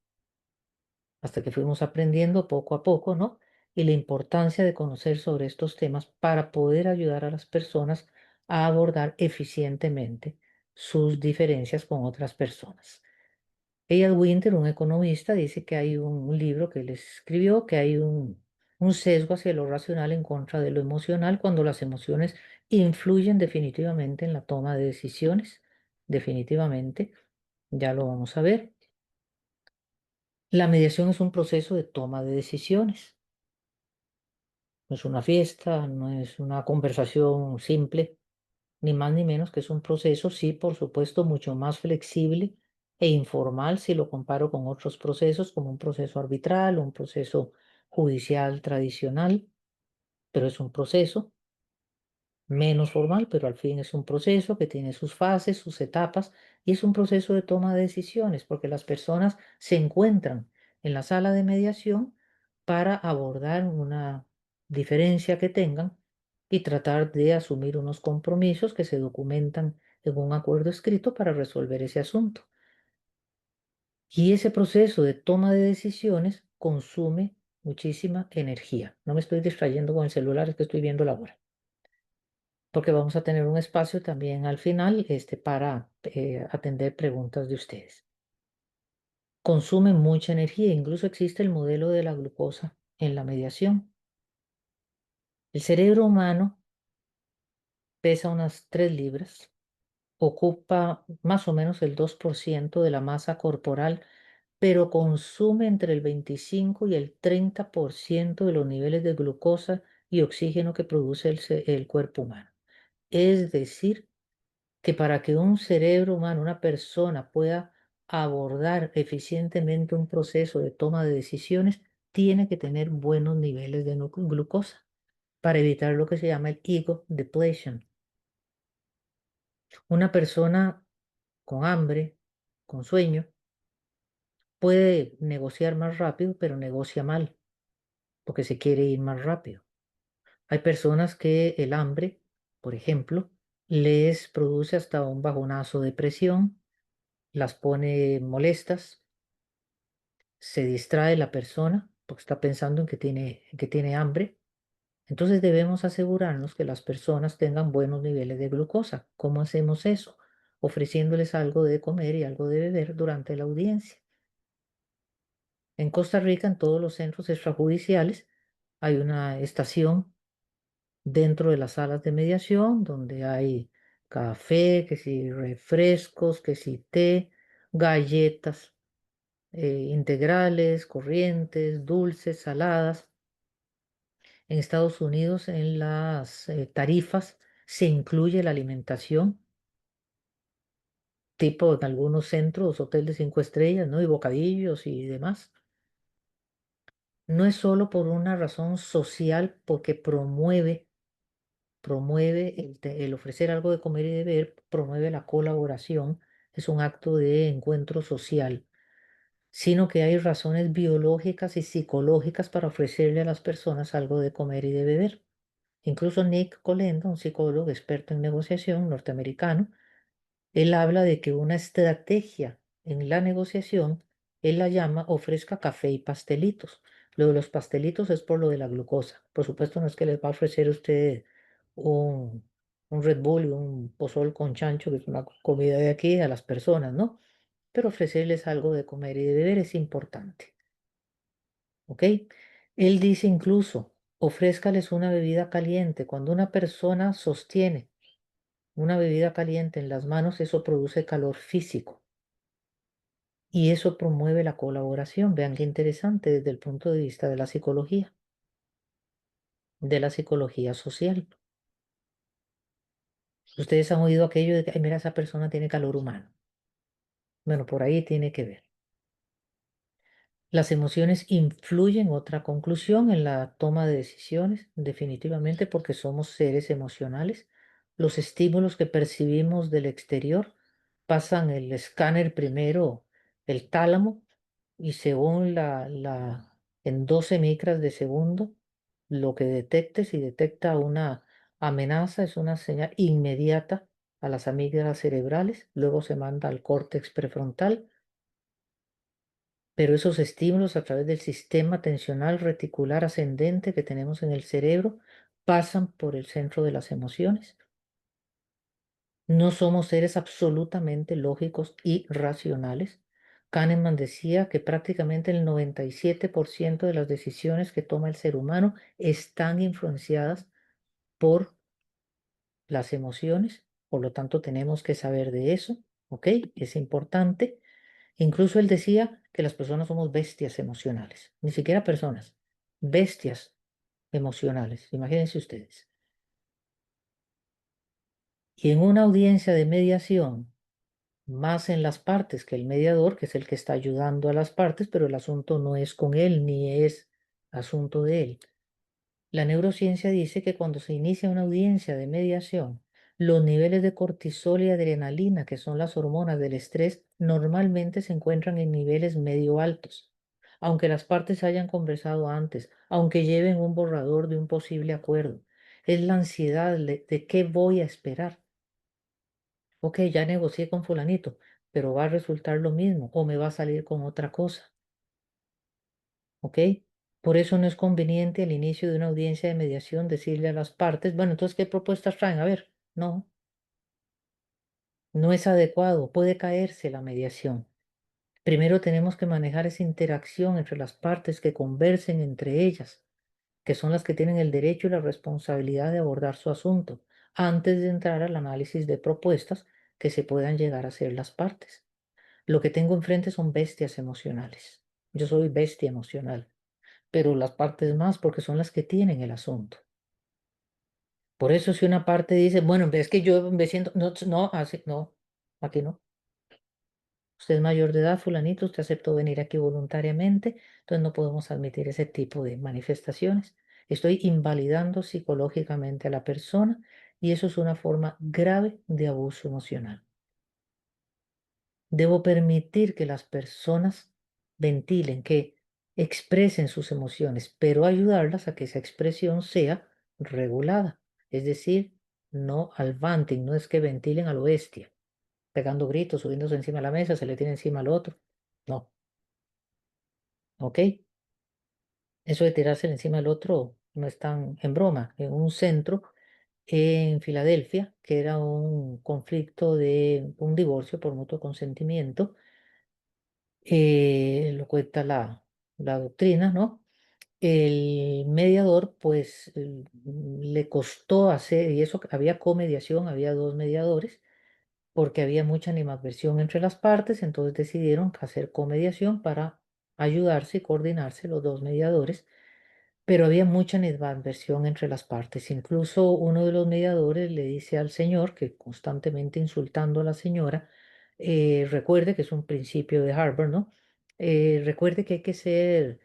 hasta que fuimos aprendiendo poco a poco, ¿no? Y la importancia de conocer sobre estos temas para poder ayudar a las personas a abordar eficientemente sus diferencias con otras personas. Eyal Winter, un economista, dice que hay un libro que él escribió, que hay un sesgo hacia lo racional en contra de lo emocional, cuando las emociones influyen definitivamente en la toma de decisiones, definitivamente. Ya lo vamos a ver. La mediación es un proceso de toma de decisiones. No es una fiesta, no es una conversación simple, ni más ni menos que es un proceso, sí, por supuesto, mucho más flexible e informal si lo comparo con otros procesos, como un proceso arbitral o un proceso judicial tradicional, pero es un proceso menos formal, pero al fin es un proceso que tiene sus fases, sus etapas, y es un proceso de toma de decisiones, porque las personas se encuentran en la sala de mediación para abordar una diferencia que tengan y tratar de asumir unos compromisos que se documentan en un acuerdo escrito para resolver ese asunto. Y ese proceso de toma de decisiones consume muchísima energía. No me estoy distrayendo con el celular, es que estoy viendo la hora, porque vamos a tener un espacio también al final para atender preguntas de ustedes. Consume mucha energía, incluso existe el modelo de la glucosa en la mediación. El cerebro humano pesa unas 3 libras, ocupa más o menos el 2% de la masa corporal, pero consume entre el 25 y el 30% de los niveles de glucosa y oxígeno que produce el cuerpo humano. Es decir, que para que un cerebro humano, una persona pueda abordar eficientemente un proceso de toma de decisiones, tiene que tener buenos niveles de glucosa para evitar lo que se llama el ego depletion. Una persona con hambre, con sueño, puede negociar más rápido, pero negocia mal, porque se quiere ir más rápido. Hay personas que el hambre, por ejemplo, les produce hasta un bajonazo de presión, las pone molestas, se distrae la persona porque está pensando en que tiene hambre. Entonces debemos asegurarnos que las personas tengan buenos niveles de glucosa. ¿Cómo hacemos eso? Ofreciéndoles algo de comer y algo de beber durante la audiencia. En Costa Rica, en todos los centros extrajudiciales, hay una estación dentro de las salas de mediación donde hay café, que si refrescos, que si té, galletas integrales, corrientes, dulces, saladas. En Estados Unidos, en las tarifas, se incluye la alimentación, tipo en algunos centros, hotel de 5 estrellas, ¿no? Y bocadillos y demás. No es solo por una razón social, porque promueve el ofrecer algo de comer y de beber, promueve la colaboración, es un acto de encuentro social, sino que hay razones biológicas y psicológicas para ofrecerle a las personas algo de comer y de beber. Incluso Nick Colenda, un psicólogo experto en negociación norteamericano, él habla de que una estrategia en la negociación, él la llama ofrezca café y pastelitos. Lo de los pastelitos es por lo de la glucosa. Por supuesto, no es que les va a ofrecer usted un, un Red Bull y un pozol con chancho, que es una comida de aquí, a las personas, ¿no? Pero ofrecerles algo de comer y de beber es importante. ¿Ok? Él dice incluso, ofrézcales una bebida caliente. Cuando una persona sostiene una bebida caliente en las manos, eso produce calor físico y eso promueve la colaboración. Vean qué interesante desde el punto de vista de la psicología social. Ustedes han oído aquello de que, "Ay, mira, esa persona tiene calor humano". Bueno, por ahí tiene que ver. Las emociones influyen, otra conclusión, en la toma de decisiones, definitivamente porque somos seres emocionales. Los estímulos que percibimos del exterior pasan el escáner primero, el tálamo, y según en 12 micras de segundo, lo que detecte, si detecta una amenaza, es una señal inmediata a las amígdalas cerebrales, luego se manda al córtex prefrontal, pero esos estímulos a través del sistema tensional reticular ascendente que tenemos en el cerebro pasan por el centro de las emociones. No somos seres absolutamente lógicos y racionales. Kahneman decía que prácticamente el 97% de las decisiones que toma el ser humano están influenciadas por las emociones, por lo tanto tenemos que saber de eso, ¿ok? Es importante. Incluso él decía que las personas somos bestias emocionales, ni siquiera personas, bestias emocionales, imagínense ustedes. Y en una audiencia de mediación, más en las partes que el mediador, que es el que está ayudando a las partes, pero el asunto no es con él ni es asunto de él. La neurociencia dice que cuando se inicia una audiencia de mediación, los niveles de cortisol y adrenalina, que son las hormonas del estrés, normalmente se encuentran en niveles medio altos, aunque las partes hayan conversado antes, aunque lleven un borrador de un posible acuerdo. Es la ansiedad de qué voy a esperar. Ok, ya negocié con fulanito, pero va a resultar lo mismo o me va a salir con otra cosa. ¿Ok? Por eso no es conveniente al inicio de una audiencia de mediación decirle a las partes, bueno, entonces, ¿qué propuestas traen? A ver, no, no es adecuado, puede caerse la mediación. Primero tenemos que manejar esa interacción entre las partes que conversen entre ellas, que son las que tienen el derecho y la responsabilidad de abordar su asunto, antes de entrar al análisis de propuestas que se puedan llegar a hacer las partes. Lo que tengo enfrente son bestias emocionales. Yo soy bestia emocional, pero las partes más porque son las que tienen el asunto. Por eso si una parte dice, bueno, es que yo me siento, no, no, así, no, aquí no. Usted es mayor de edad, fulanito, usted aceptó venir aquí voluntariamente, entonces no podemos admitir ese tipo de manifestaciones. Estoy invalidando psicológicamente a la persona y eso es una forma grave de abuso emocional. Debo permitir que las personas ventilen, que expresen sus emociones, pero ayudarlas a que esa expresión sea regulada. Es decir, no al venting, no es que ventilen a lo bestia, pegando gritos, subiéndose encima de la mesa, se le tiene encima al otro. No, ¿ok? Eso de tirarse encima del otro no es tan en broma. En un centro en Filadelfia, que era un conflicto de un divorcio por mutuo consentimiento, lo cuenta la doctrina, ¿no? El mediador, pues, le costó hacer, y eso que había comediación, había dos mediadores, porque había mucha animadversión entre las partes, entonces decidieron hacer comediación para ayudarse y coordinarse los dos mediadores, pero había mucha animadversión entre las partes. Incluso uno de los mediadores le dice al señor, que constantemente insultando a la señora, recuerde que es un principio de Harvard, ¿no? Recuerde que hay que ser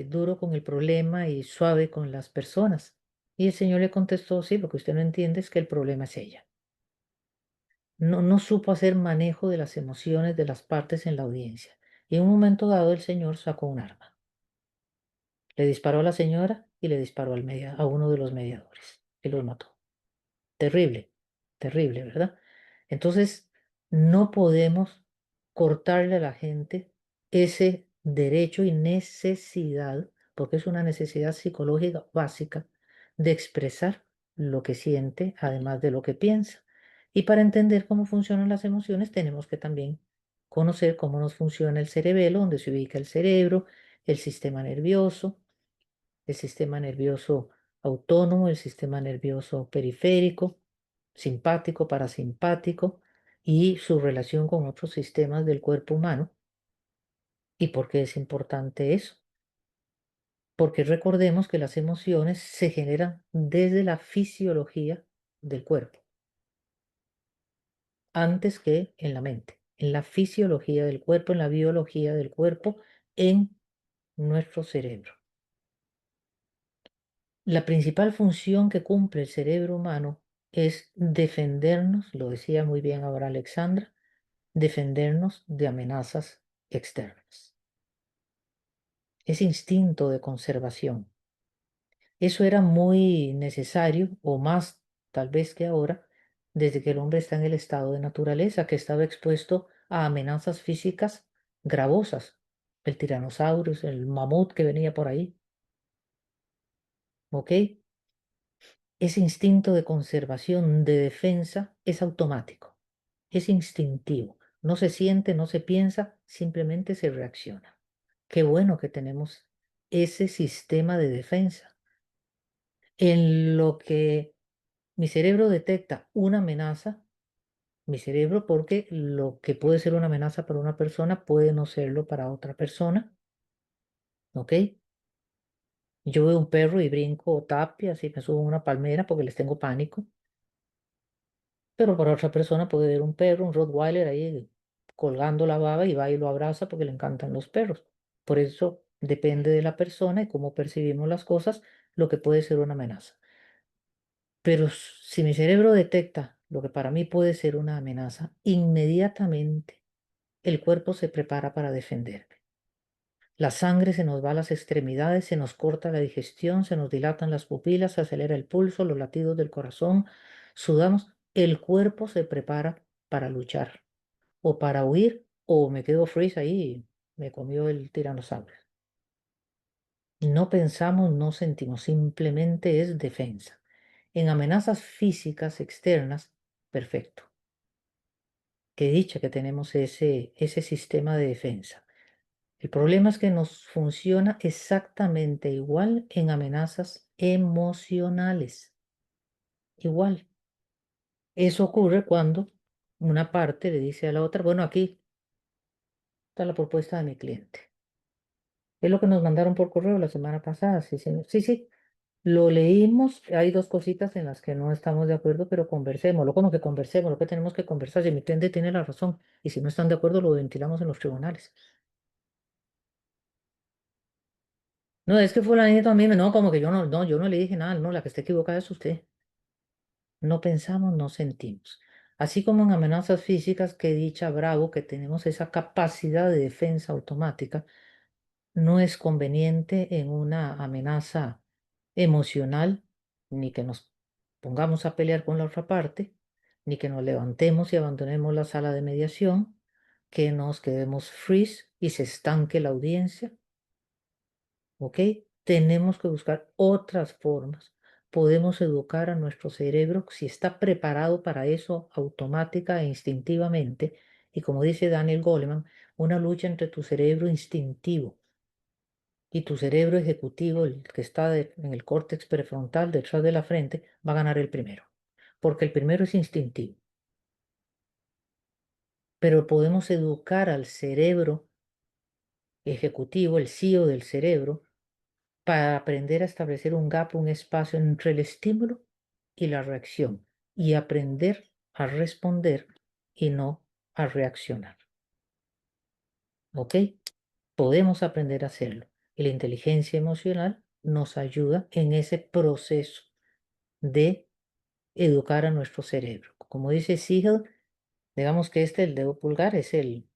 duro con el problema y suave con las personas. Y el señor le contestó, sí, lo que usted no entiende es que el problema es ella. No supo hacer manejo de las emociones de las partes en la audiencia. Y en un momento dado el señor sacó un arma. Le disparó a la señora y le disparó a uno de los mediadores y los mató. Terrible, terrible, ¿verdad? Entonces, no podemos cortarle a la gente ese derecho y necesidad, porque es una necesidad psicológica básica, de expresar lo que siente, además de lo que piensa. Y para entender cómo funcionan las emociones, tenemos que también conocer cómo nos funciona el cerebelo, donde se ubica el cerebro, el sistema nervioso autónomo, el sistema nervioso periférico, simpático, parasimpático y su relación con otros sistemas del cuerpo humano. ¿Y por qué es importante eso? Porque recordemos que las emociones se generan desde la fisiología del cuerpo, antes que en la mente, en la fisiología del cuerpo, en la biología del cuerpo, en nuestro cerebro. La principal función que cumple el cerebro humano es defendernos, lo decía muy bien ahora Alexandra, defendernos de amenazas externas. Es instinto de conservación. Eso era muy necesario, o más tal vez que ahora, desde que el hombre está en el estado de naturaleza, que estaba expuesto a amenazas físicas gravosas. El tiranosaurio, el mamut que venía por ahí. ¿Ok? Ese instinto de conservación, de defensa, es automático, es instintivo. No se siente, no se piensa, simplemente se reacciona. Qué bueno que tenemos ese sistema de defensa. En lo que mi cerebro detecta una amenaza, mi cerebro porque lo que puede ser una amenaza para una persona puede no serlo para otra persona, ¿ok? Yo veo un perro y brinco tapias y me subo a una palmera porque les tengo pánico, pero para otra persona puede ver un perro, un Rottweiler ahí colgando la baba y va y lo abraza porque le encantan los perros. Por eso depende de la persona y cómo percibimos las cosas, lo que puede ser una amenaza. Pero si mi cerebro detecta lo que para mí puede ser una amenaza, inmediatamente el cuerpo se prepara para defenderme. La sangre se nos va a las extremidades, se nos corta la digestión, se nos dilatan las pupilas, se acelera el pulso, los latidos del corazón, sudamos. El cuerpo se prepara para luchar o para huir o me quedo freeze ahí y me comió el tiranosaurio. No pensamos, no sentimos, simplemente es defensa. En amenazas físicas externas, perfecto. Qué dicha que tenemos ese sistema de defensa. El problema es que nos funciona exactamente igual en amenazas emocionales. Igual. Eso ocurre cuando una parte le dice a la otra, bueno, aquí está la propuesta de mi cliente. Es lo que nos mandaron por correo la semana pasada. Sí, señor. Sí, sí. Lo leímos. Hay dos cositas en las que no estamos de acuerdo, pero conversemos. Lo como que conversemos, lo que tenemos que conversar. Si mi cliente tiene la razón y si no están de acuerdo, lo ventilamos en los tribunales. No, es que fulanito a mí, no, como que yo no le dije nada, no, la que está equivocada es usted. No pensamos, no sentimos. Así como en amenazas físicas que dicha Bravo, que tenemos esa capacidad de defensa automática, no es conveniente en una amenaza emocional, ni que nos pongamos a pelear con la otra parte, ni que nos levantemos y abandonemos la sala de mediación, que nos quedemos freeze y se estanque la audiencia. ¿Ok? Tenemos que buscar otras formas. Podemos educar a nuestro cerebro si está preparado para eso automática e instintivamente. Y como dice Daniel Goleman, una lucha entre tu cerebro instintivo y tu cerebro ejecutivo, el que está en el córtex prefrontal detrás de la frente, va a ganar el primero. Porque el primero es instintivo. Pero podemos educar al cerebro ejecutivo, el CEO del cerebro, para aprender a establecer un gap, un espacio entre el estímulo y la reacción y aprender a responder y no a reaccionar. ¿Ok? Podemos aprender a hacerlo. Y la inteligencia emocional nos ayuda en ese proceso de educar a nuestro cerebro. Como dice Siegel, digamos que el dedo pulgar, es el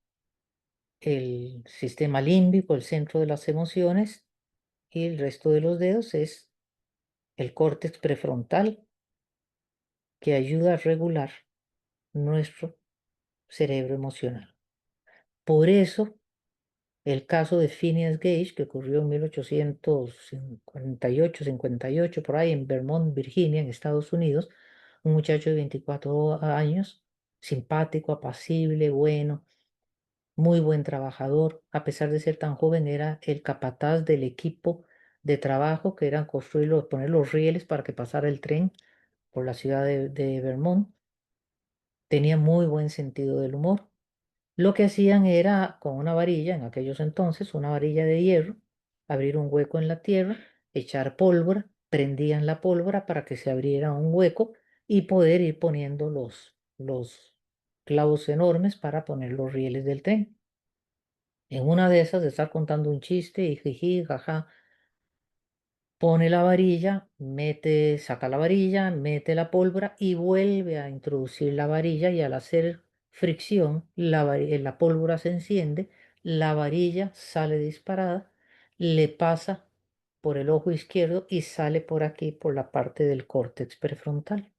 sistema límbico, el centro de las emociones, y el resto de los dedos es el córtex prefrontal, que ayuda a regular nuestro cerebro emocional. Por eso, el caso de Phineas Gage, que ocurrió en 1848, por ahí en Vermont, Virginia, en Estados Unidos, un muchacho de 24 años, simpático, apacible, bueno, muy buen trabajador. A pesar de ser tan joven, era el capataz del equipo de trabajo que eran poner los rieles para que pasara el tren por la ciudad de Vermont. Tenía muy buen sentido del humor. Lo que hacían era, con una varilla, en aquellos entonces, una varilla de hierro, abrir un hueco en la tierra, echar pólvora, prendían la pólvora para que se abriera un hueco y poder ir poniendo los clavos enormes para poner los rieles del tren. En una de esas, de estar contando un chiste y jiji, jaja, pone la varilla, saca la varilla, mete la pólvora y vuelve a introducir la varilla, y al hacer fricción, la pólvora se enciende, la varilla sale disparada, le pasa por el ojo izquierdo y sale por aquí, por la parte del córtex prefrontal.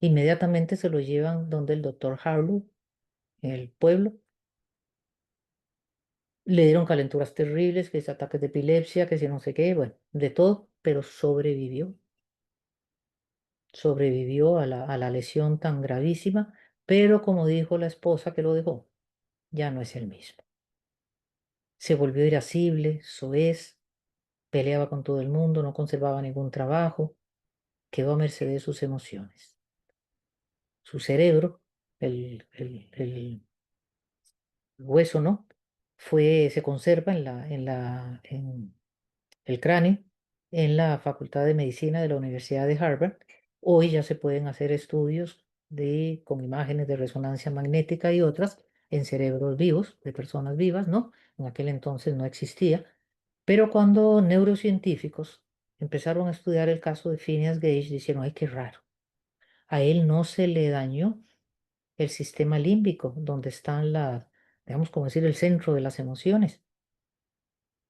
Inmediatamente se lo llevan donde el doctor Harlow, en el pueblo. Le dieron calenturas terribles, que es ataques de epilepsia, que si no sé qué, bueno, de todo, pero sobrevivió. Sobrevivió a la lesión tan gravísima, pero como dijo la esposa que lo dejó, ya no es el mismo. Se volvió irascible, soez, peleaba con todo el mundo, no conservaba ningún trabajo, quedó a merced de sus emociones. Su cerebro el hueso, ¿no? Se conserva en el cráneo en la Facultad de Medicina de la Universidad de Harvard. Hoy ya se pueden hacer estudios con imágenes de resonancia magnética y otras en cerebros vivos, de personas vivas, ¿no? En aquel entonces no existía. Pero cuando neurocientíficos empezaron a estudiar el caso de Phineas Gage, dijeron, ay, qué raro. A él no se le dañó el sistema límbico, donde están digamos, como decir, el centro de las emociones.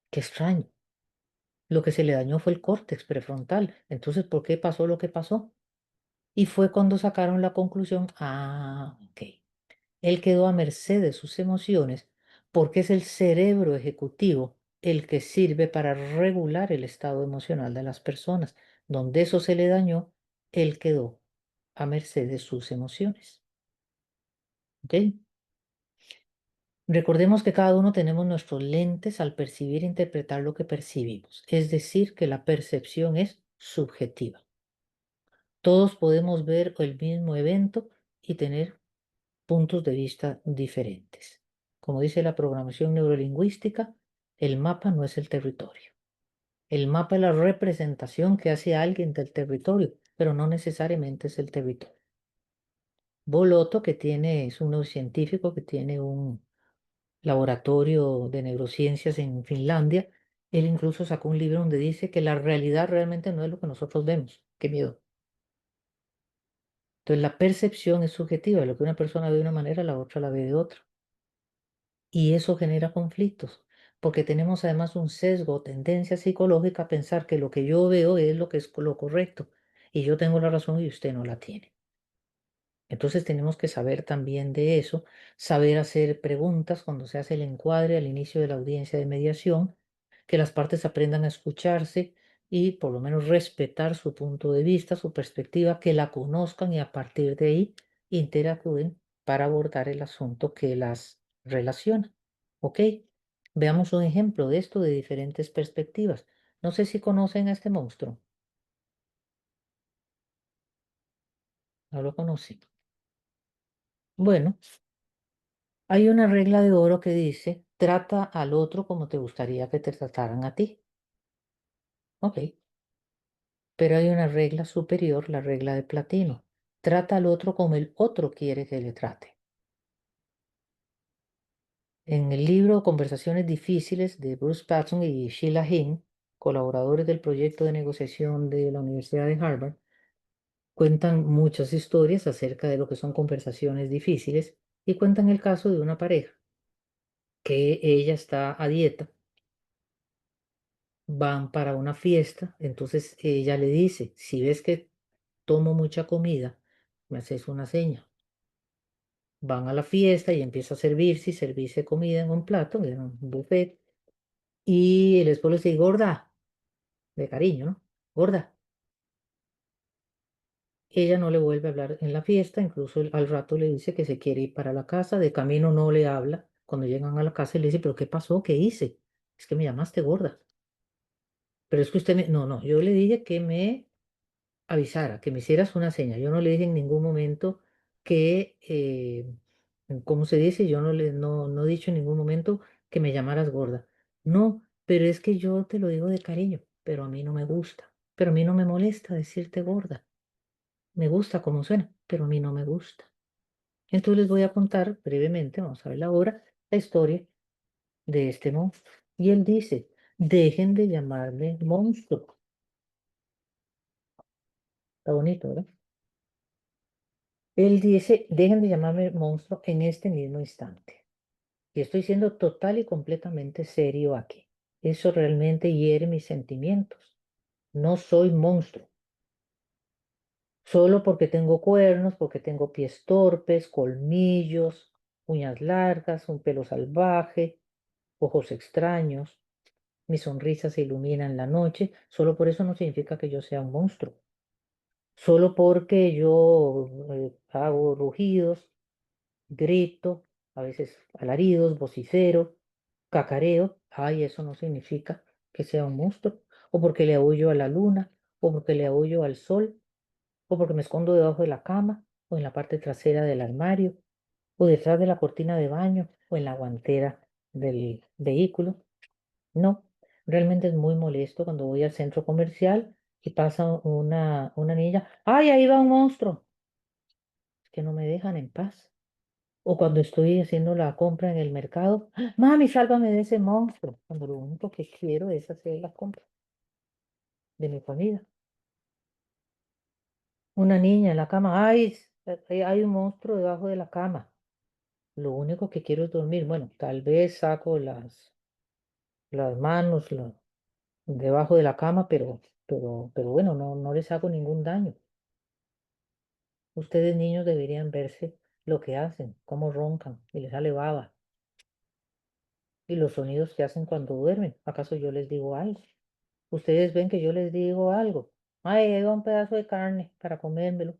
Qué extraño. Lo que se le dañó fue el córtex prefrontal. Entonces, ¿por qué pasó lo que pasó? Y fue cuando sacaron la conclusión, ok, él quedó a merced de sus emociones porque es el cerebro ejecutivo el que sirve para regular el estado emocional de las personas. Donde eso se le dañó, él quedó a merced de sus emociones. ¿Ok? Recordemos que cada uno tenemos nuestros lentes al percibir e interpretar lo que percibimos. Es decir, que la percepción es subjetiva. Todos podemos ver el mismo evento y tener puntos de vista diferentes. Como dice la programación neurolingüística, el mapa no es el territorio. El mapa es la representación que hace alguien del territorio, pero no necesariamente es el territorio. Boloto, es un neurocientífico que tiene un laboratorio de neurociencias en Finlandia, él incluso sacó un libro donde dice que la realidad realmente no es lo que nosotros vemos. Qué miedo. Entonces la percepción es subjetiva, lo que una persona ve de una manera, la otra la ve de otra. Y eso genera conflictos, porque tenemos además un sesgo o tendencia psicológica a pensar que lo que yo veo es lo que es lo correcto, y yo tengo la razón y usted no la tiene. Entonces tenemos que saber también de eso, saber hacer preguntas cuando se hace el encuadre al inicio de la audiencia de mediación, que las partes aprendan a escucharse y por lo menos respetar su punto de vista, su perspectiva, que la conozcan y a partir de ahí interactúen para abordar el asunto que las relaciona. ¿Ok? Veamos un ejemplo de esto de diferentes perspectivas. No sé si conocen a este monstruo. No lo conocen. Bueno. Hay una regla de oro que dice, trata al otro como te gustaría que te trataran a ti. Ok, pero hay una regla superior, la regla de platino. Trata al otro como el otro quiere que le trate. En el libro Conversaciones Difíciles de Bruce Patton y Sheila Hinn, colaboradores del proyecto de negociación de la Universidad de Harvard, cuentan muchas historias acerca de lo que son conversaciones difíciles y cuentan el caso de una pareja que ella está a dieta, van para una fiesta, entonces ella le dice, si ves que tomo mucha comida, me haces una seña. Van a la fiesta y empieza a servirse y servirse comida en un plato, en un buffet, y el esposo le dice, gorda, de cariño, ¿no? Gorda. Ella no le vuelve a hablar en la fiesta, incluso al rato le dice que se quiere ir para la casa, de camino no le habla. Cuando llegan a la casa le dice, pero ¿qué pasó? ¿Qué hice? Es que me llamaste gorda. Pero es que usted me... No, no, yo le dije que me avisara, que me hicieras una seña. Yo no le dije en ningún momento que, ¿cómo se dice? Yo no he dicho en ningún momento que me llamaras gorda. No, pero es que yo te lo digo de cariño, pero a mí no me gusta. Pero a mí no me molesta decirte gorda. Me gusta como suena, pero a mí no me gusta. Entonces les voy a contar brevemente, vamos a ver ahora, la historia de este monstruo. Y él dice, dejen de llamarme monstruo. Está bonito, ¿verdad? Él dice, dejen de llamarme monstruo en este mismo instante. Y estoy siendo total y completamente serio aquí. Eso realmente hiere mis sentimientos. No soy monstruo. Solo porque tengo cuernos, porque tengo pies torpes, colmillos, uñas largas, un pelo salvaje, ojos extraños, mi sonrisa se ilumina en la noche, solo por eso no significa que yo sea un monstruo. Solo porque yo hago rugidos, grito, a veces alaridos, vocifero, cacareo, ay, eso no significa que sea un monstruo, o porque le aúllo a la luna, o porque le aúllo al sol, o porque me escondo debajo de la cama, o en la parte trasera del armario, o detrás de la cortina de baño, o en la guantera del vehículo. No, realmente es muy molesto cuando voy al centro comercial y pasa una niña. ¡Ay, ahí va un monstruo! Es que no me dejan en paz. O cuando estoy haciendo la compra en el mercado. ¡Ah! Mami, sálvame de ese monstruo. Cuando lo único que quiero es hacer la compra de mi comida. Una niña en la cama. ¡Ay! Hay un monstruo debajo de la cama. Lo único que quiero es dormir. Bueno, tal vez saco las manos debajo de la cama, pero bueno, no les hago ningún daño. Ustedes niños deberían verse lo que hacen, cómo roncan y les sale baba. Y los sonidos que hacen cuando duermen. ¿Acaso yo les digo algo? Ustedes ven que yo les digo algo. Ay, ahí va un pedazo de carne para comérmelo.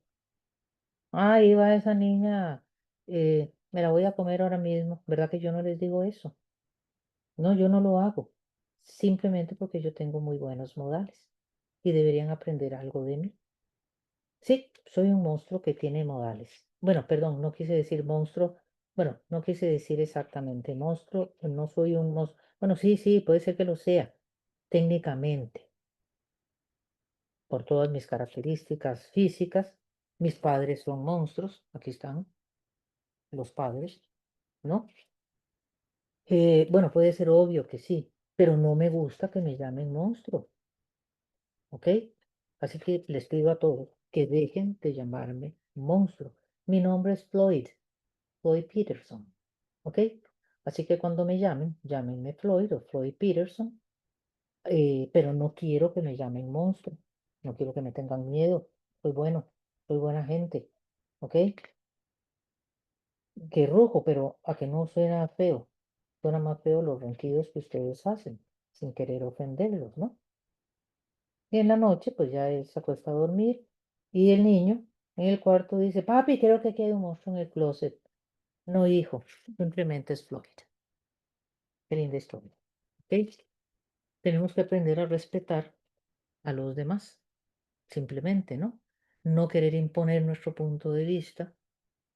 Ay, va esa niña, me la voy a comer ahora mismo. ¿Verdad que yo no les digo eso? No, yo no lo hago. Simplemente porque yo tengo muy buenos modales y deberían aprender algo de mí. Sí, soy un monstruo que tiene modales. Bueno, perdón, no quise decir monstruo. Bueno, no quise decir exactamente monstruo. No soy un monstruo. Bueno, sí, puede ser que lo sea, técnicamente, por todas mis características físicas. Mis padres son monstruos. Aquí están los padres, ¿no? Bueno, puede ser obvio que sí, pero no me gusta que me llamen monstruo, ¿ok? Así que les pido a todos que dejen de llamarme monstruo. Mi nombre es Floyd. Floyd Peterson, ¿ok? Así que cuando me llamen, llámenme Floyd o Floyd Peterson, pero no quiero que me llamen monstruo, no quiero que me tengan miedo, soy bueno, soy buena gente, ¿ok? Que rujo, pero a que no suena feo, suena más feo los ronquidos que ustedes hacen, sin querer ofenderlos, ¿no? Y en la noche, pues ya él se acuesta a dormir y el niño en el cuarto dice, papi, creo que aquí hay un monstruo en el closet. No, hijo, simplemente es Floyd. Qué linda historia. ¿Ok? Tenemos que aprender a respetar a los demás, simplemente, ¿no? No querer imponer nuestro punto de vista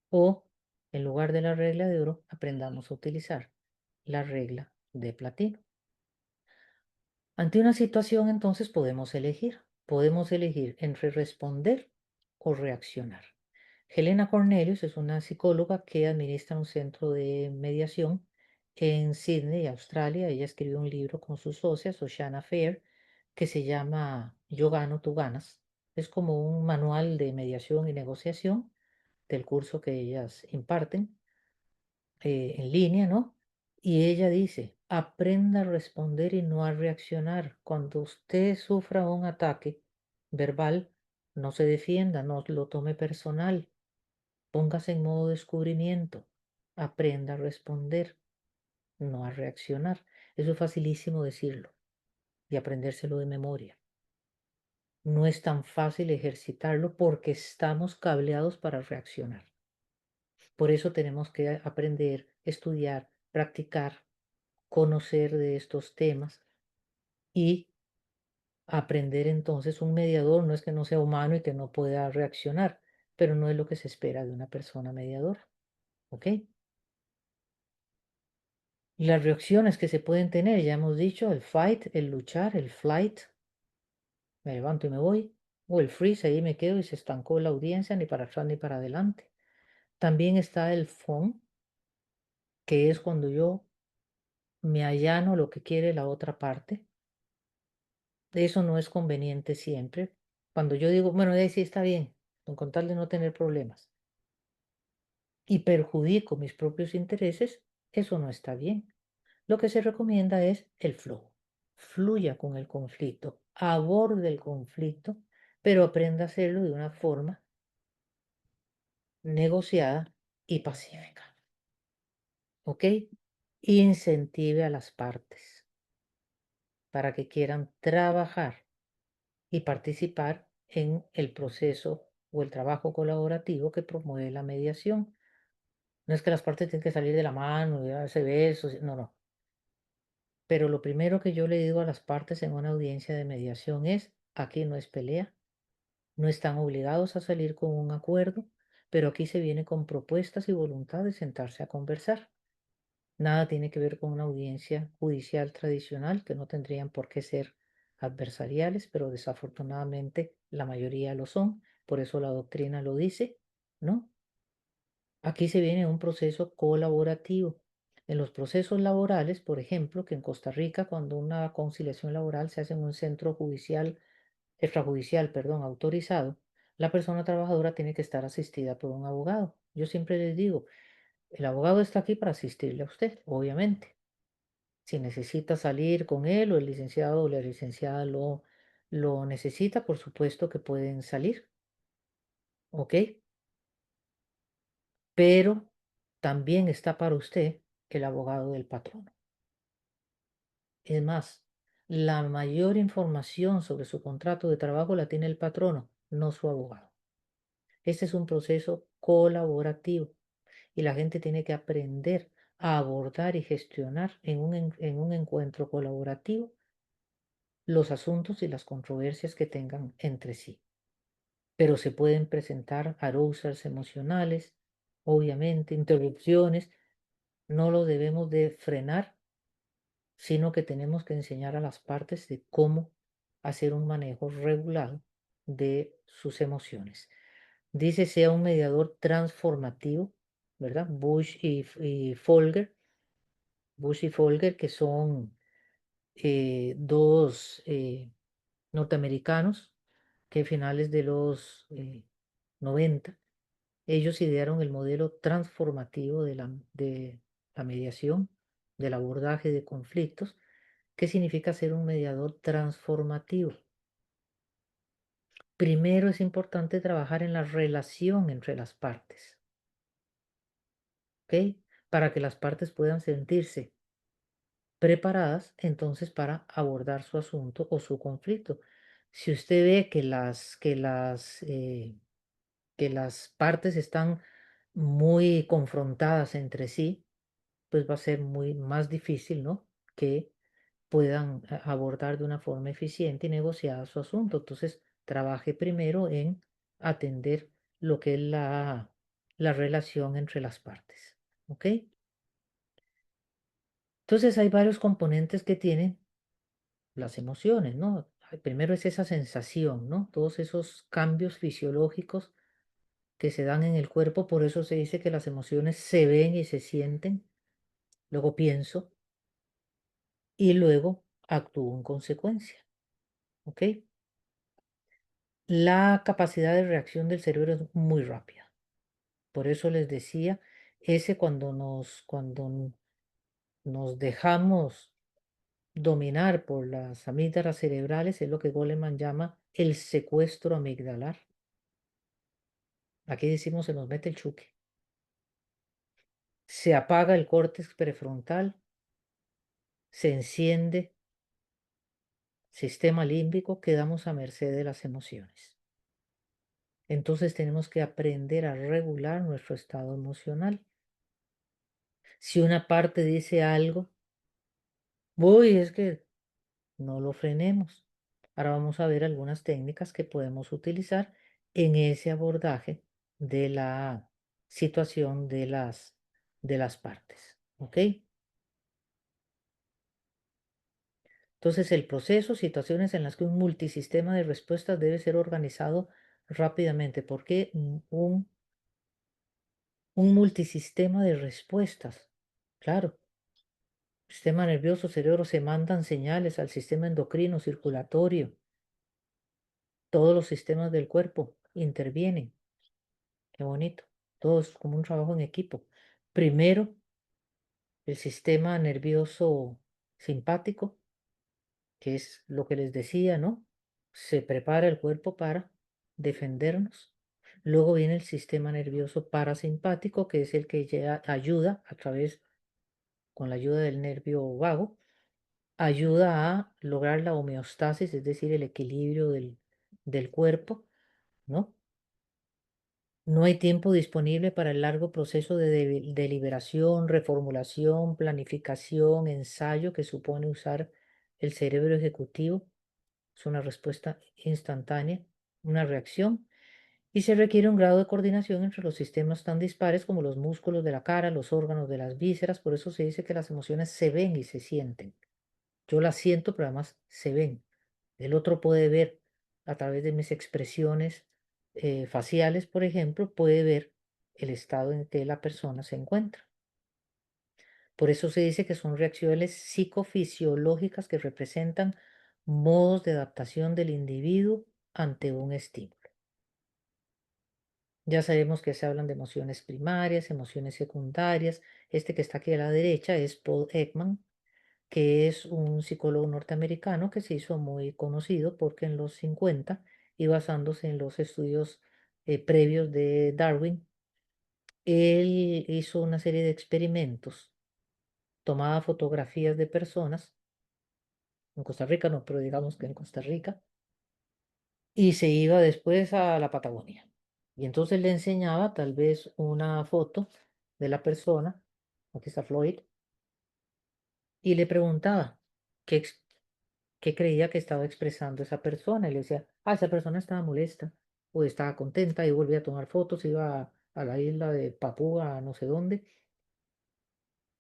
o, en lugar de la regla de oro, aprendamos a utilizar la regla de platino. Ante una situación, entonces, podemos elegir. Podemos elegir entre responder o reaccionar. Helena Cornelius es una psicóloga que administra un centro de mediación en Sydney, Australia. Ella escribió un libro con sus socias, Oshana Fair, que se llama Yo gano, tú ganas. Es como un manual de mediación y negociación del curso que ellas imparten en línea, ¿no? Y ella dice, aprenda a responder y no a reaccionar. Cuando usted sufra un ataque verbal, no se defienda, no lo tome personal. Póngase en modo descubrimiento. Aprenda a responder, no a reaccionar. Eso es facilísimo decirlo y aprendérselo de memoria. No es tan fácil ejercitarlo porque estamos cableados para reaccionar. Por eso tenemos que aprender, estudiar, practicar, conocer de estos temas y aprender entonces un mediador. No es que no sea humano y que no pueda reaccionar, pero no es lo que se espera de una persona mediadora. ¿Ok? Las reacciones que se pueden tener, ya hemos dicho, el fight, el luchar, el flight, me levanto y me voy, o el freeze, ahí me quedo y se estancó la audiencia, ni para atrás ni para adelante. También está el fawn, que es cuando yo me allano lo que quiere la otra parte. Eso no es conveniente siempre. Cuando yo digo, bueno, sí está bien, con tal de no tener problemas, y perjudico mis propios intereses, eso no está bien. Lo que se recomienda es el flow. Fluya con el conflicto, aborde el conflicto, pero aprenda a hacerlo de una forma negociada y pacífica. ¿Ok? Incentive a las partes para que quieran trabajar y participar en el proceso o el trabajo colaborativo que promueve la mediación. No es que las partes tienen que salir de la mano y darse besos, no. Pero lo primero que yo le digo a las partes en una audiencia de mediación es, aquí no es pelea, no están obligados a salir con un acuerdo, pero aquí se viene con propuestas y voluntad de sentarse a conversar. Nada tiene que ver con una audiencia judicial tradicional, que no tendrían por qué ser adversariales, pero desafortunadamente la mayoría lo son, por eso la doctrina lo dice, ¿no? Aquí se viene un proceso colaborativo. En los procesos laborales, por ejemplo, que en Costa Rica, cuando una conciliación laboral se hace en un centro judicial, extrajudicial, perdón, autorizado, la persona trabajadora tiene que estar asistida por un abogado. Yo siempre les digo, el abogado está aquí para asistirle a usted, obviamente. Si necesita salir con él o el licenciado o la licenciada lo necesita, por supuesto que pueden salir, ¿ok? Pero también está para usted el abogado del patrono. Es más, la mayor información sobre su contrato de trabajo la tiene el patrono, no su abogado. Este es un proceso colaborativo y la gente tiene que aprender a abordar y gestionar en un encuentro colaborativo los asuntos y las controversias que tengan entre sí. Pero se pueden presentar arousals emocionales, obviamente, interrupciones. No lo debemos de frenar, sino que tenemos que enseñar a las partes de cómo hacer un manejo regulado de sus emociones. Dice sea un mediador transformativo, ¿verdad? Bush y Folger, que son dos norteamericanos que a finales de los 90, ellos idearon el modelo transformativo de la mediación, del abordaje de conflictos. ¿Qué significa ser un mediador transformativo? Primero es importante trabajar en la relación entre las partes, ¿ok? Para que las partes puedan sentirse preparadas entonces para abordar su asunto o su conflicto. Si usted ve que las partes están muy confrontadas entre sí, pues va a ser muy más difícil, ¿no? Que puedan abordar de una forma eficiente y negociada su asunto. Entonces, trabaje primero en atender lo que es la relación entre las partes, ¿ok? Entonces, hay varios componentes que tienen las emociones, ¿no? Primero es esa sensación, ¿no? Todos esos cambios fisiológicos que se dan en el cuerpo, por eso se dice que las emociones se ven y se sienten. Luego pienso y luego actúo en consecuencia, ¿ok? La capacidad de reacción del cerebro es muy rápida. Por eso les decía, cuando nos dejamos dominar por las amígdalas cerebrales, es lo que Goleman llama el secuestro amigdalar. Aquí decimos se nos mete el chuque. Se apaga el córtex prefrontal, se enciende sistema límbico, quedamos a merced de las emociones. Entonces tenemos que aprender a regular nuestro estado emocional. Si una parte dice algo, uy, es que no lo frenemos. Ahora vamos a ver algunas técnicas que podemos utilizar en ese abordaje de la situación de las partes. ¿Ok? Entonces el proceso, situaciones en las que un multisistema de respuestas debe ser organizado rápidamente. ¿Por qué un multisistema de respuestas? Claro, sistema nervioso, cerebro se mandan señales al sistema endocrino, circulatorio. Todos los sistemas del cuerpo intervienen. Qué bonito. Todo es como un trabajo en equipo. Primero, el sistema nervioso simpático, que es lo que les decía, ¿no? Se prepara el cuerpo para defendernos. Luego viene el sistema nervioso parasimpático, que es el que ayuda a través, con la ayuda del nervio vago, ayuda a lograr la homeostasis, es decir, el equilibrio del cuerpo, ¿no? No hay tiempo disponible para el largo proceso de deliberación, reformulación, planificación, ensayo que supone usar el cerebro ejecutivo. Es una respuesta instantánea, una reacción. Y se requiere un grado de coordinación entre los sistemas tan dispares como los músculos de la cara, los órganos de las vísceras. Por eso se dice que las emociones se ven y se sienten. Yo las siento, pero además se ven. El otro puede ver a través de mis expresiones faciales, por ejemplo, puede ver el estado en que la persona se encuentra. Por eso se dice que son reacciones psicofisiológicas que representan modos de adaptación del individuo ante un estímulo. Ya sabemos que se hablan de emociones primarias, emociones secundarias. Este que está aquí a la derecha es Paul Ekman, que es un psicólogo norteamericano que se hizo muy conocido porque en los 50 y basándose en los estudios previos de Darwin, él hizo una serie de experimentos, tomaba fotografías de personas, en Costa Rica no, pero digamos que en Costa Rica, y se iba después a la Patagonia. Y entonces le enseñaba tal vez una foto de la persona, aquí está Floyd, y le preguntaba qué, qué creía que estaba expresando esa persona. Y le decía, esa persona estaba molesta o estaba contenta y volvía a tomar fotos, iba a la isla de Papúa, no sé dónde.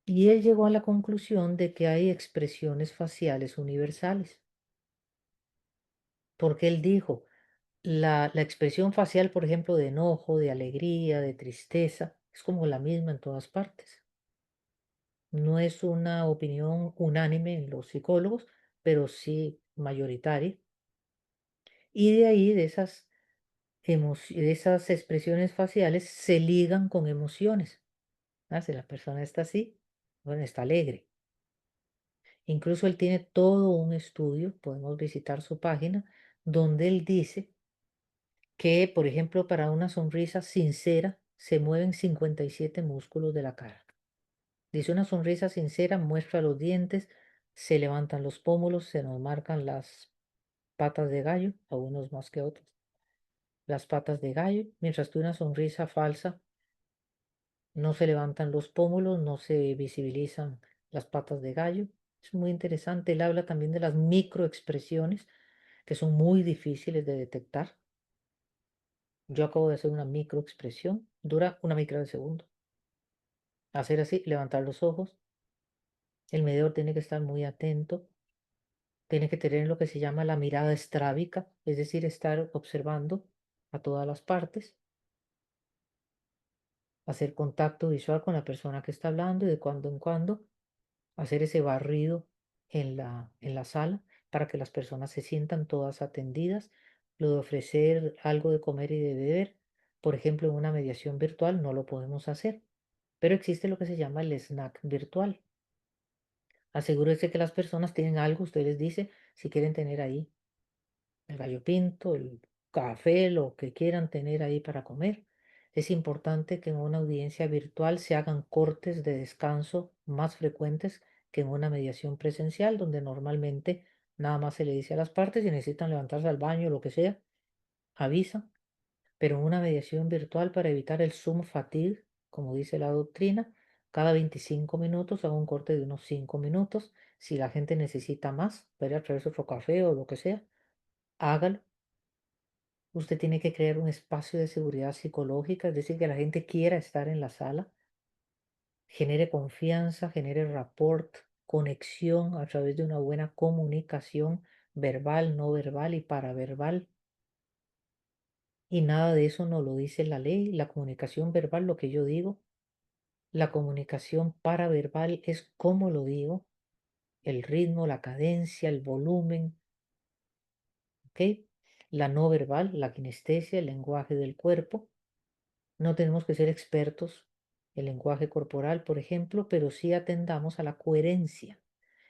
Y él llegó a la conclusión de que hay expresiones faciales universales, porque él dijo, la expresión facial, por ejemplo, de enojo, de alegría, de tristeza, es como la misma en todas partes. No es una opinión unánime en los psicólogos, pero sí mayoritaria. Y de ahí, de esas expresiones faciales, se ligan con emociones. Si la persona está así, bueno, está alegre. Incluso él tiene todo un estudio, podemos visitar su página, donde él dice que, por ejemplo, para una sonrisa sincera se mueven 57 músculos de la cara. Dice, una sonrisa sincera muestra los dientes, se levantan los pómulos, se nos marcan las patas de gallo, algunos más que otros, las patas de gallo, mientras que una sonrisa falsa no se levantan los pómulos, no se visibilizan las patas de gallo. Es muy interesante. Él habla también de las microexpresiones que son muy difíciles de detectar. Yo acabo de hacer una microexpresión, dura una micra de segundo. Hacer así, levantar los ojos. El medidor tiene que estar muy atento. Tiene que tener lo que se llama la mirada estrábica, es decir, estar observando a todas las partes. Hacer contacto visual con la persona que está hablando y de cuando en cuando hacer ese barrido en la sala para que las personas se sientan todas atendidas. Lo de ofrecer algo de comer y de beber, por ejemplo, en una mediación virtual no lo podemos hacer, pero existe lo que se llama el snack virtual. Asegúrese que las personas tienen algo, usted les dice si quieren tener ahí el gallo pinto, el café, lo que quieran tener ahí para comer. Es importante que en una audiencia virtual se hagan cortes de descanso más frecuentes que en una mediación presencial, donde normalmente nada más se le dice a las partes si necesitan levantarse al baño o lo que sea, avisa. Pero en una mediación virtual, para evitar el Zoom fatigue, como dice la doctrina, cada 25 minutos haga un corte de unos 5 minutos. Si la gente necesita más, puede a través de otro café o lo que sea, hágalo. Usted tiene que crear un espacio de seguridad psicológica, es decir, que la gente quiera estar en la sala, genere confianza, genere rapport, conexión a través de una buena comunicación verbal, no verbal y paraverbal. Y nada de eso nos lo dice la ley. La comunicación verbal, lo que yo digo, la comunicación paraverbal es como lo digo, el ritmo, la cadencia, el volumen, ¿ok? La no verbal, la kinestesia, el lenguaje del cuerpo. No tenemos que ser expertos en lenguaje corporal, por ejemplo, pero sí atendamos a la coherencia.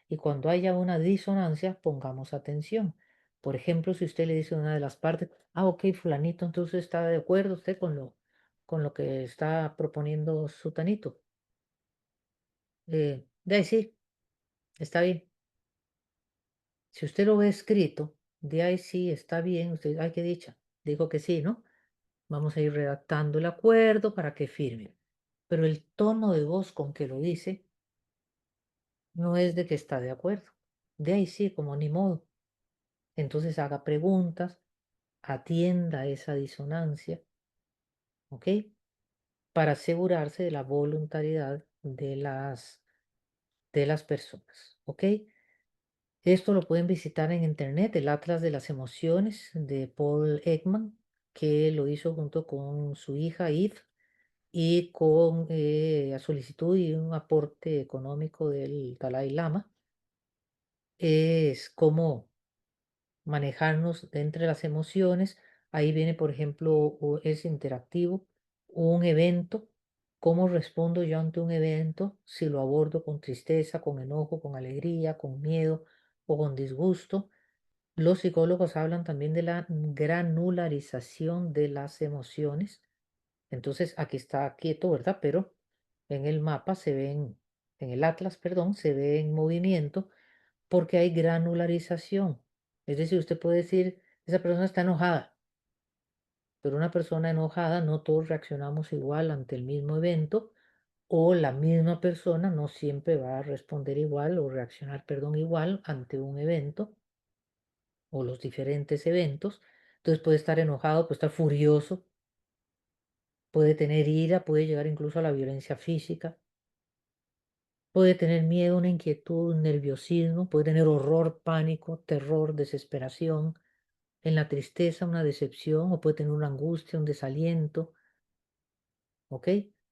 Y cuando haya una disonancia, pongamos atención. Por ejemplo, si usted le dice a una de las partes, ok, fulanito, entonces está de acuerdo usted con lo que está proponiendo sutanito. De ahí sí, está bien. Si usted lo ve escrito, de ahí sí, está bien, usted, ay, qué dicha, dijo que sí, ¿no? Vamos a ir redactando el acuerdo para que firme. Pero el tono de voz con que lo dice no es de que está de acuerdo. De ahí sí, como ni modo. Entonces haga preguntas, atienda esa disonancia ¿ok? Para asegurarse de la voluntariedad de las personas, ¿ok? Esto lo pueden visitar en internet, el Atlas de las Emociones de Paul Ekman, que lo hizo junto con su hija Eve y con a solicitud y un aporte económico del Dalai Lama. Es cómo manejarnos entre las emociones. Ahí viene, por ejemplo, es interactivo, un evento, cómo respondo yo ante un evento, si lo abordo con tristeza, con enojo, con alegría, con miedo o con disgusto. Los psicólogos hablan también de la granularización de las emociones. Entonces, aquí está quieto, ¿verdad? Pero en el mapa se ven, en el atlas, perdón, se ve en movimiento porque hay granularización. Es decir, usted puede decir, esa persona está enojada, pero una persona enojada no todos reaccionamos igual ante el mismo evento, o la misma persona no siempre va a responder igual o reaccionar, perdón, igual ante un evento o los diferentes eventos. Entonces puede estar enojado, puede estar furioso, puede tener ira, puede llegar incluso a la violencia física, puede tener miedo, una inquietud, un nerviosismo, puede tener horror, pánico, terror, desesperación, en la tristeza, una decepción, o puede tener una angustia, un desaliento, ¿ok?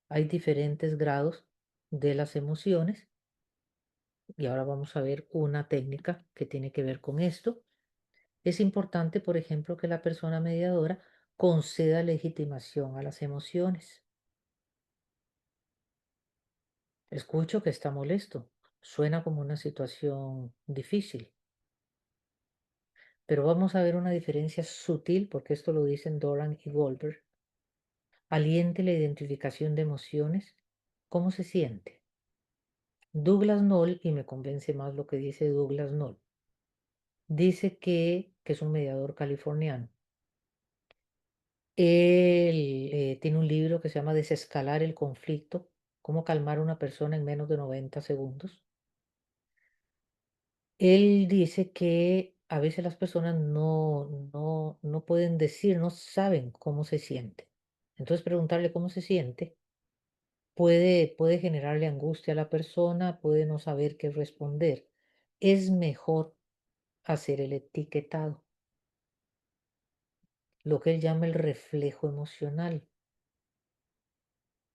Hay diferentes grados de las emociones y ahora vamos a ver una técnica que tiene que ver con esto. Es importante, por ejemplo, que la persona mediadora conceda legitimación a las emociones. Escucho que está molesto. Suena como una situación difícil. Pero vamos a ver una diferencia sutil, porque esto lo dicen Doran y Goldberg. Aliente la identificación de emociones. ¿Cómo se siente? Douglas Noll, y me convence más lo que dice Douglas Noll, dice que es un mediador californiano. Él tiene un libro que se llama Desescalar el conflicto, cómo calmar a una persona en menos de 90 segundos. Él dice que a veces las personas no pueden decir, no saben cómo se siente. Entonces preguntarle cómo se siente puede generarle angustia a la persona, puede no saber qué responder. Es mejor hacer el etiquetado, lo que él llama el reflejo emocional.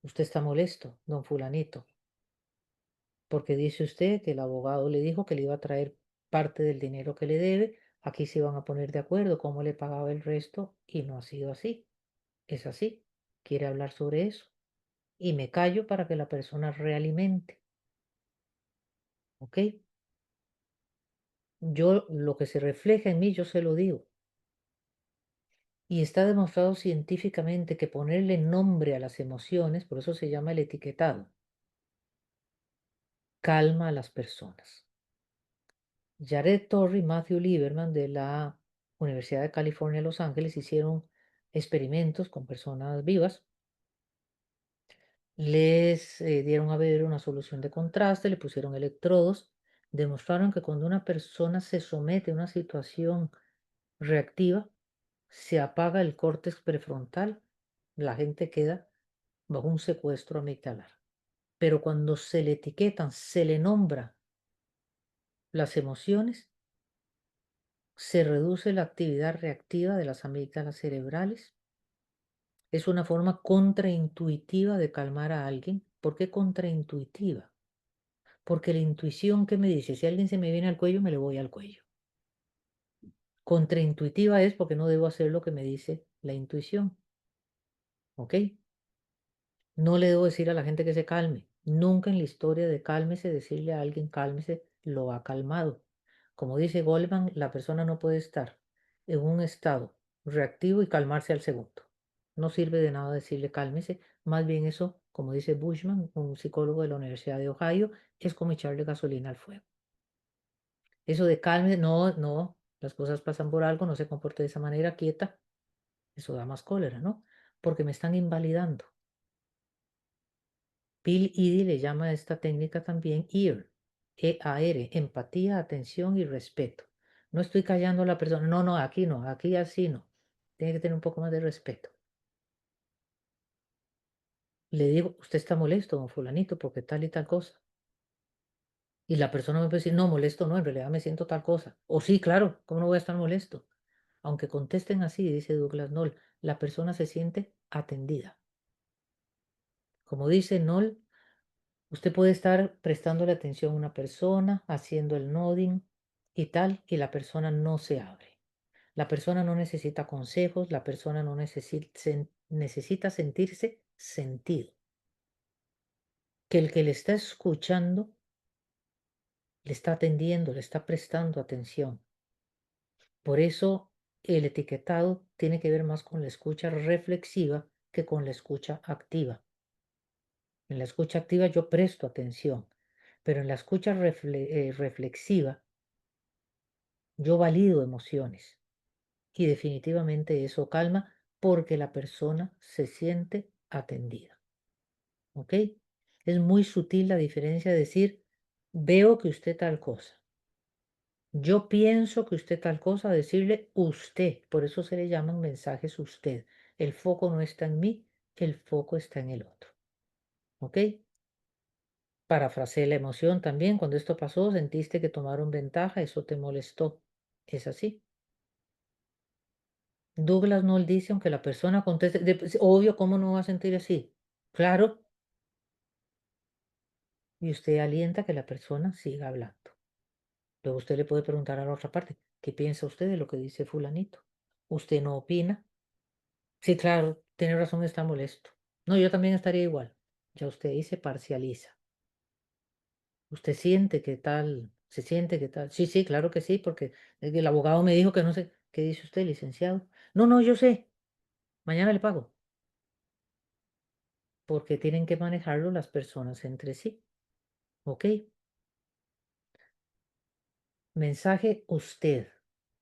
Usted está molesto, don fulanito, porque dice usted que el abogado le dijo que le iba a traer parte del dinero que le debe, aquí se iban a poner de acuerdo cómo le pagaba el resto y no ha sido así. Es así. Quiere hablar sobre eso. Y me callo para que la persona realimente. ¿Ok? Yo, lo que se refleja en mí, yo se lo digo. Y está demostrado científicamente que ponerle nombre a las emociones, por eso se llama el etiquetado, calma a las personas. Jared Torrey y Matthew Lieberman de la Universidad de California, Los Ángeles, hicieron experimentos con personas vivas. Les dieron a beber una solución de contraste, le pusieron electrodos, demostraron que cuando una persona se somete a una situación reactiva, se apaga el córtex prefrontal, la gente queda bajo un secuestro amigdalar. Pero cuando se le etiquetan, se le nombra las emociones, se reduce la actividad reactiva de las amígdalas cerebrales. Es una forma contraintuitiva de calmar a alguien. ¿Por qué contraintuitiva? Porque la intuición que me dice, si alguien se me viene al cuello, me le voy al cuello. Contraintuitiva es porque no debo hacer lo que me dice la intuición. ¿Ok? No le debo decir a la gente que se calme. Nunca en la historia de cálmese, decirle a alguien cálmese, lo ha calmado. Como dice Goleman, la persona no puede estar en un estado reactivo y calmarse al segundo. No sirve de nada decirle cálmese. Más bien eso, como dice Bushman, un psicólogo de la Universidad de Ohio, es como echarle gasolina al fuego. Eso de cálmese, no, las cosas pasan por algo, no se comporte de esa manera quieta. Eso da más cólera, ¿no? Porque me están invalidando. Bill Eddy le llama a esta técnica también EAR, E-A-R, empatía, atención y respeto. No estoy callando a la persona, no, aquí no, aquí así no. Tiene que tener un poco más de respeto. le digo, usted está molesto, don fulanito, porque tal y tal cosa. Y la persona me puede decir, no, molesto no, en realidad me siento tal cosa. O sí, claro, ¿cómo no voy a estar molesto? Aunque contesten así, dice Douglas Noll, la persona se siente atendida. Como dice Noll, usted puede estar prestándole atención a una persona, haciendo el nodding y tal, y la persona no se abre. La persona no necesita consejos, la persona no necesita sentirse sentido. Que el que le está escuchando le está atendiendo, le está prestando atención. Por eso el etiquetado tiene que ver más con la escucha reflexiva que con la escucha activa. En la escucha activa yo presto atención, pero en la escucha reflexiva yo valido emociones y definitivamente eso calma porque la persona se siente atendida. ¿Ok? Es muy sutil la diferencia de decir, veo que usted tal cosa. Yo pienso que usted tal cosa, decirle usted. Por eso se le llaman mensajes usted. El foco no está en mí, el foco está en el otro. ¿Ok? Parafraseé la emoción también. Cuando esto pasó, sentiste que tomaron ventaja, eso te molestó. Es así. Douglas no dice, aunque la persona conteste, pues, obvio, ¿cómo no va a sentir así? Claro. Y usted alienta que la persona siga hablando. Luego usted le puede preguntar a la otra parte, ¿qué piensa usted de lo que dice fulanito? ¿Usted no opina? Sí, claro, tiene razón, está molesto. No, yo también estaría igual. Ya usted ahí se parcializa. Usted siente que tal, se siente que tal. Sí, sí, claro que sí, porque el abogado me dijo que no sé. ¿Qué dice usted, licenciado? No, no, yo sé. Mañana le pago. Porque tienen que manejarlo las personas entre sí. ¿Ok? Mensaje usted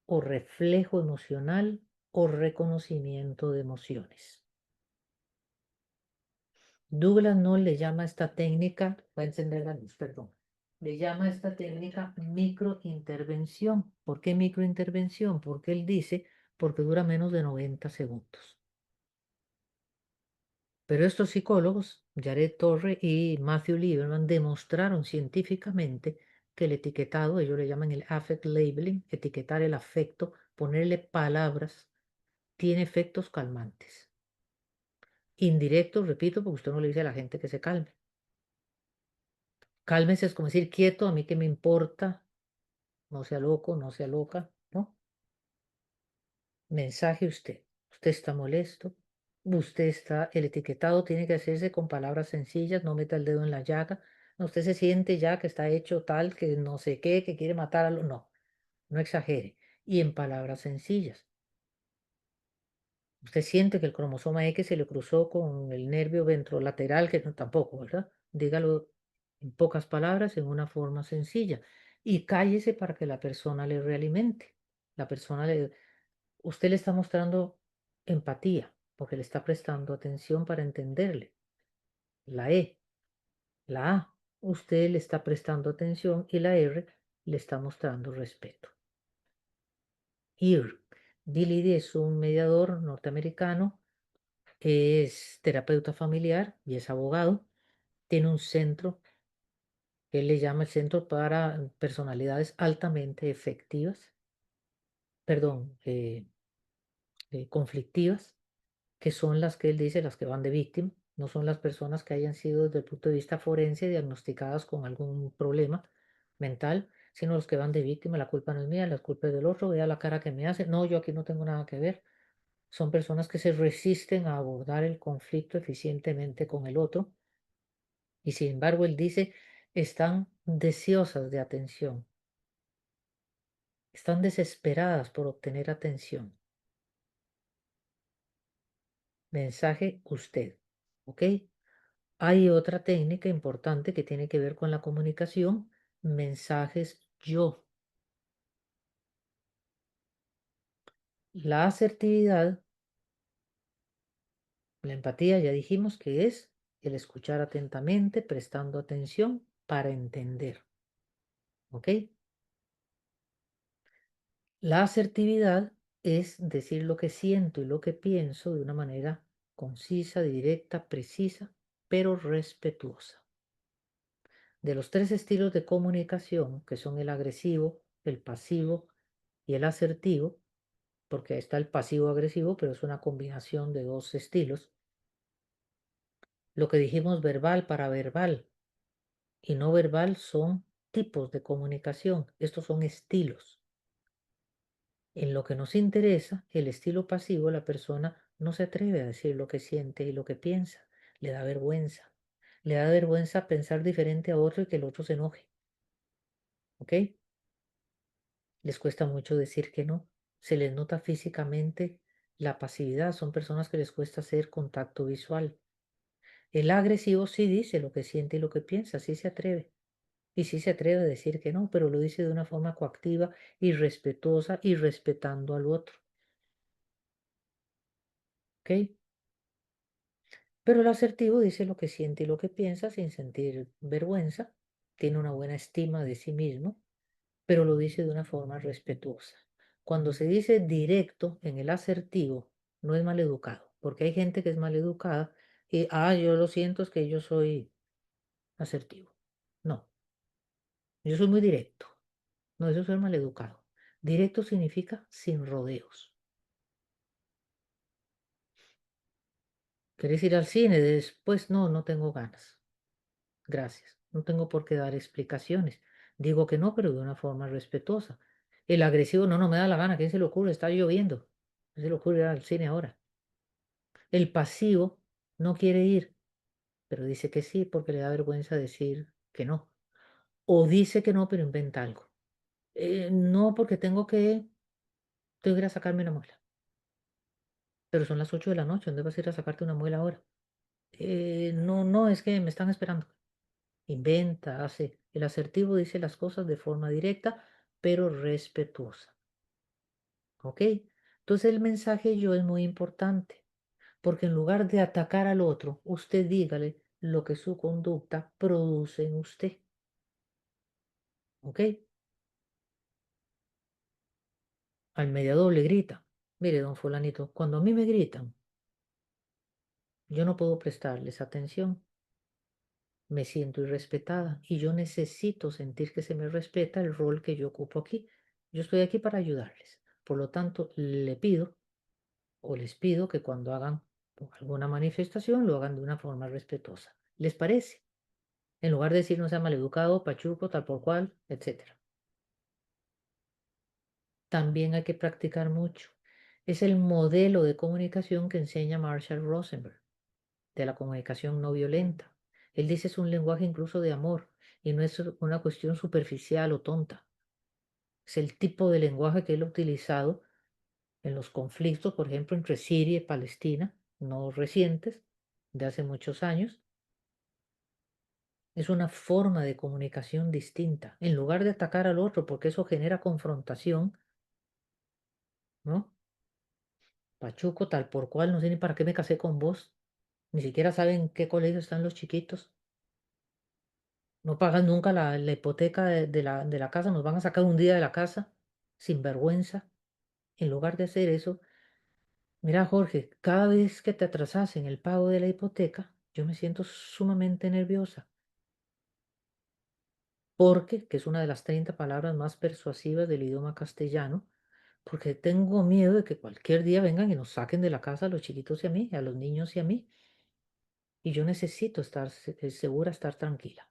o reflejo emocional o reconocimiento de emociones. Douglas no le llama a esta técnica, voy a encender la luz, perdón, le llama a esta técnica microintervención. ¿Por qué microintervención? Porque él dice, porque dura menos de 90 segundos. Pero estos psicólogos, Jared Torre y Matthew Lieberman, demostraron científicamente que el etiquetado, ellos le llaman el affect labeling, etiquetar el afecto, ponerle palabras, tiene efectos calmantes. Indirectos, repito, porque usted no le dice a la gente que se calme. Cálmese es como decir quieto, a mí qué me importa, no sea loco, no sea loca, ¿no? Mensaje usted. Usted está molesto, usted está, el etiquetado tiene que hacerse con palabras sencillas, no meta el dedo en la llaga. No, usted se siente ya que está hecho tal, que no sé qué, que quiere matar a lo. No, no exagere. Y en palabras sencillas. Usted siente que el cromosoma X se le cruzó con el nervio ventrolateral, que no tampoco, ¿verdad? Dígalo en pocas palabras, en una forma sencilla. Y cállese para que la persona le realimente. La persona le, usted le está mostrando empatía, porque le está prestando atención para entenderle. La E, la A, usted le está prestando atención y la R le está mostrando respeto. EAR. Billy es un mediador norteamericano, es terapeuta familiar y es abogado. Tiene un centro que él le llama el Centro para Personalidades Altamente Efectivas, perdón, conflictivas, que son las que él dice, las que van de víctima, no son las personas que hayan sido desde el punto de vista forense diagnosticadas con algún problema mental, sino los que van de víctima, la culpa no es mía, la culpa es del otro, vea la cara que me hace, no, yo aquí no tengo nada que ver. Son personas que se resisten a abordar el conflicto eficientemente con el otro y sin embargo él dice, están deseosas de atención, están desesperadas por obtener atención. Mensaje usted, ¿ok? Hay otra técnica importante que tiene que ver con la comunicación, mensajes yo. La asertividad, la empatía, ya dijimos que es el escuchar atentamente, prestando atención para entender, ¿ok? La asertividad es decir lo que siento y lo que pienso de una manera concisa, directa, precisa, pero respetuosa. De los 3 estilos de comunicación, que son el agresivo, el pasivo y el asertivo, porque está el pasivo-agresivo, pero es una combinación de 2 estilos. Lo que dijimos verbal para verbal y no verbal son tipos de comunicación. Estos son estilos. En lo que nos interesa, el estilo pasivo, la persona no se atreve a decir lo que siente y lo que piensa. Le da vergüenza. Le da vergüenza pensar diferente a otro y que el otro se enoje. ¿Ok? Les cuesta mucho decir que no. Se les nota físicamente la pasividad. Son personas que les cuesta hacer contacto visual. El agresivo sí dice lo que siente y lo que piensa, sí se atreve. Y sí se atreve a decir que no, pero lo dice de una forma coactiva y respetuosa y respetando al otro. ¿Ok? Pero el asertivo dice lo que siente y lo que piensa sin sentir vergüenza. Tiene una buena estima de sí mismo, pero lo dice de una forma respetuosa. Cuando se dice directo en el asertivo, no es maleducado, porque hay gente que es maleducada y, yo lo siento, es que yo soy asertivo. No, yo soy muy directo. No, eso es ser maleducado. Directo significa sin rodeos. ¿Querés ir al cine después? No, no tengo ganas. Gracias. No tengo por qué dar explicaciones. Digo que no, pero de una forma respetuosa. El agresivo, no, no me da la gana. ¿Quién se le ocurre? Está lloviendo. ¿Quién se le ocurre ir al cine ahora? El pasivo no quiere ir, pero dice que sí porque le da vergüenza decir que no. O dice que no, pero inventa algo. No, porque tengo que ir a sacarme una muela. Pero son las 8 de la noche. ¿Dónde vas a ir a sacarte una muela ahora? No, no, es que me están esperando. Inventa, hace. El asertivo dice las cosas de forma directa, pero respetuosa. ¿Ok? Entonces el mensaje yo es muy importante, porque en lugar de atacar al otro, usted dígale lo que su conducta produce en usted. ¿Ok? Al mediador le grita. Mire, don fulanito, cuando a mí me gritan, yo no puedo prestarles atención. Me siento irrespetada y yo necesito sentir que se me respeta el rol que yo ocupo aquí. Yo estoy aquí para ayudarles. Por lo tanto, le pido o les pido que cuando hagan alguna manifestación lo hagan de una forma respetuosa. ¿Les parece? En lugar de decir no sea maleducado, pachuco, tal por cual, etc. También hay que practicar mucho. Es el modelo de comunicación que enseña Marshall Rosenberg, de la comunicación no violenta. Él dice es un lenguaje incluso de amor y no es una cuestión superficial o tonta. Es el tipo de lenguaje que él ha utilizado en los conflictos, por ejemplo, entre Siria y Palestina, no recientes, de hace muchos años. Es una forma de comunicación distinta. En lugar de atacar al otro, porque eso genera confrontación, ¿no? Pachuco, tal por cual, no sé ni para qué me casé con vos. Ni siquiera saben en qué colegio están los chiquitos. No pagan nunca la hipoteca de la casa, nos van a sacar un día de la casa, sin vergüenza. En lugar de hacer eso, mira, Jorge, cada vez que te atrasas en el pago de la hipoteca, yo me siento sumamente nerviosa. Porque, que es una de las 30 palabras más persuasivas del idioma castellano, porque tengo miedo de que cualquier día vengan y nos saquen de la casa a los chiquitos y a mí, a los niños y a mí. Y yo necesito estar segura, estar tranquila.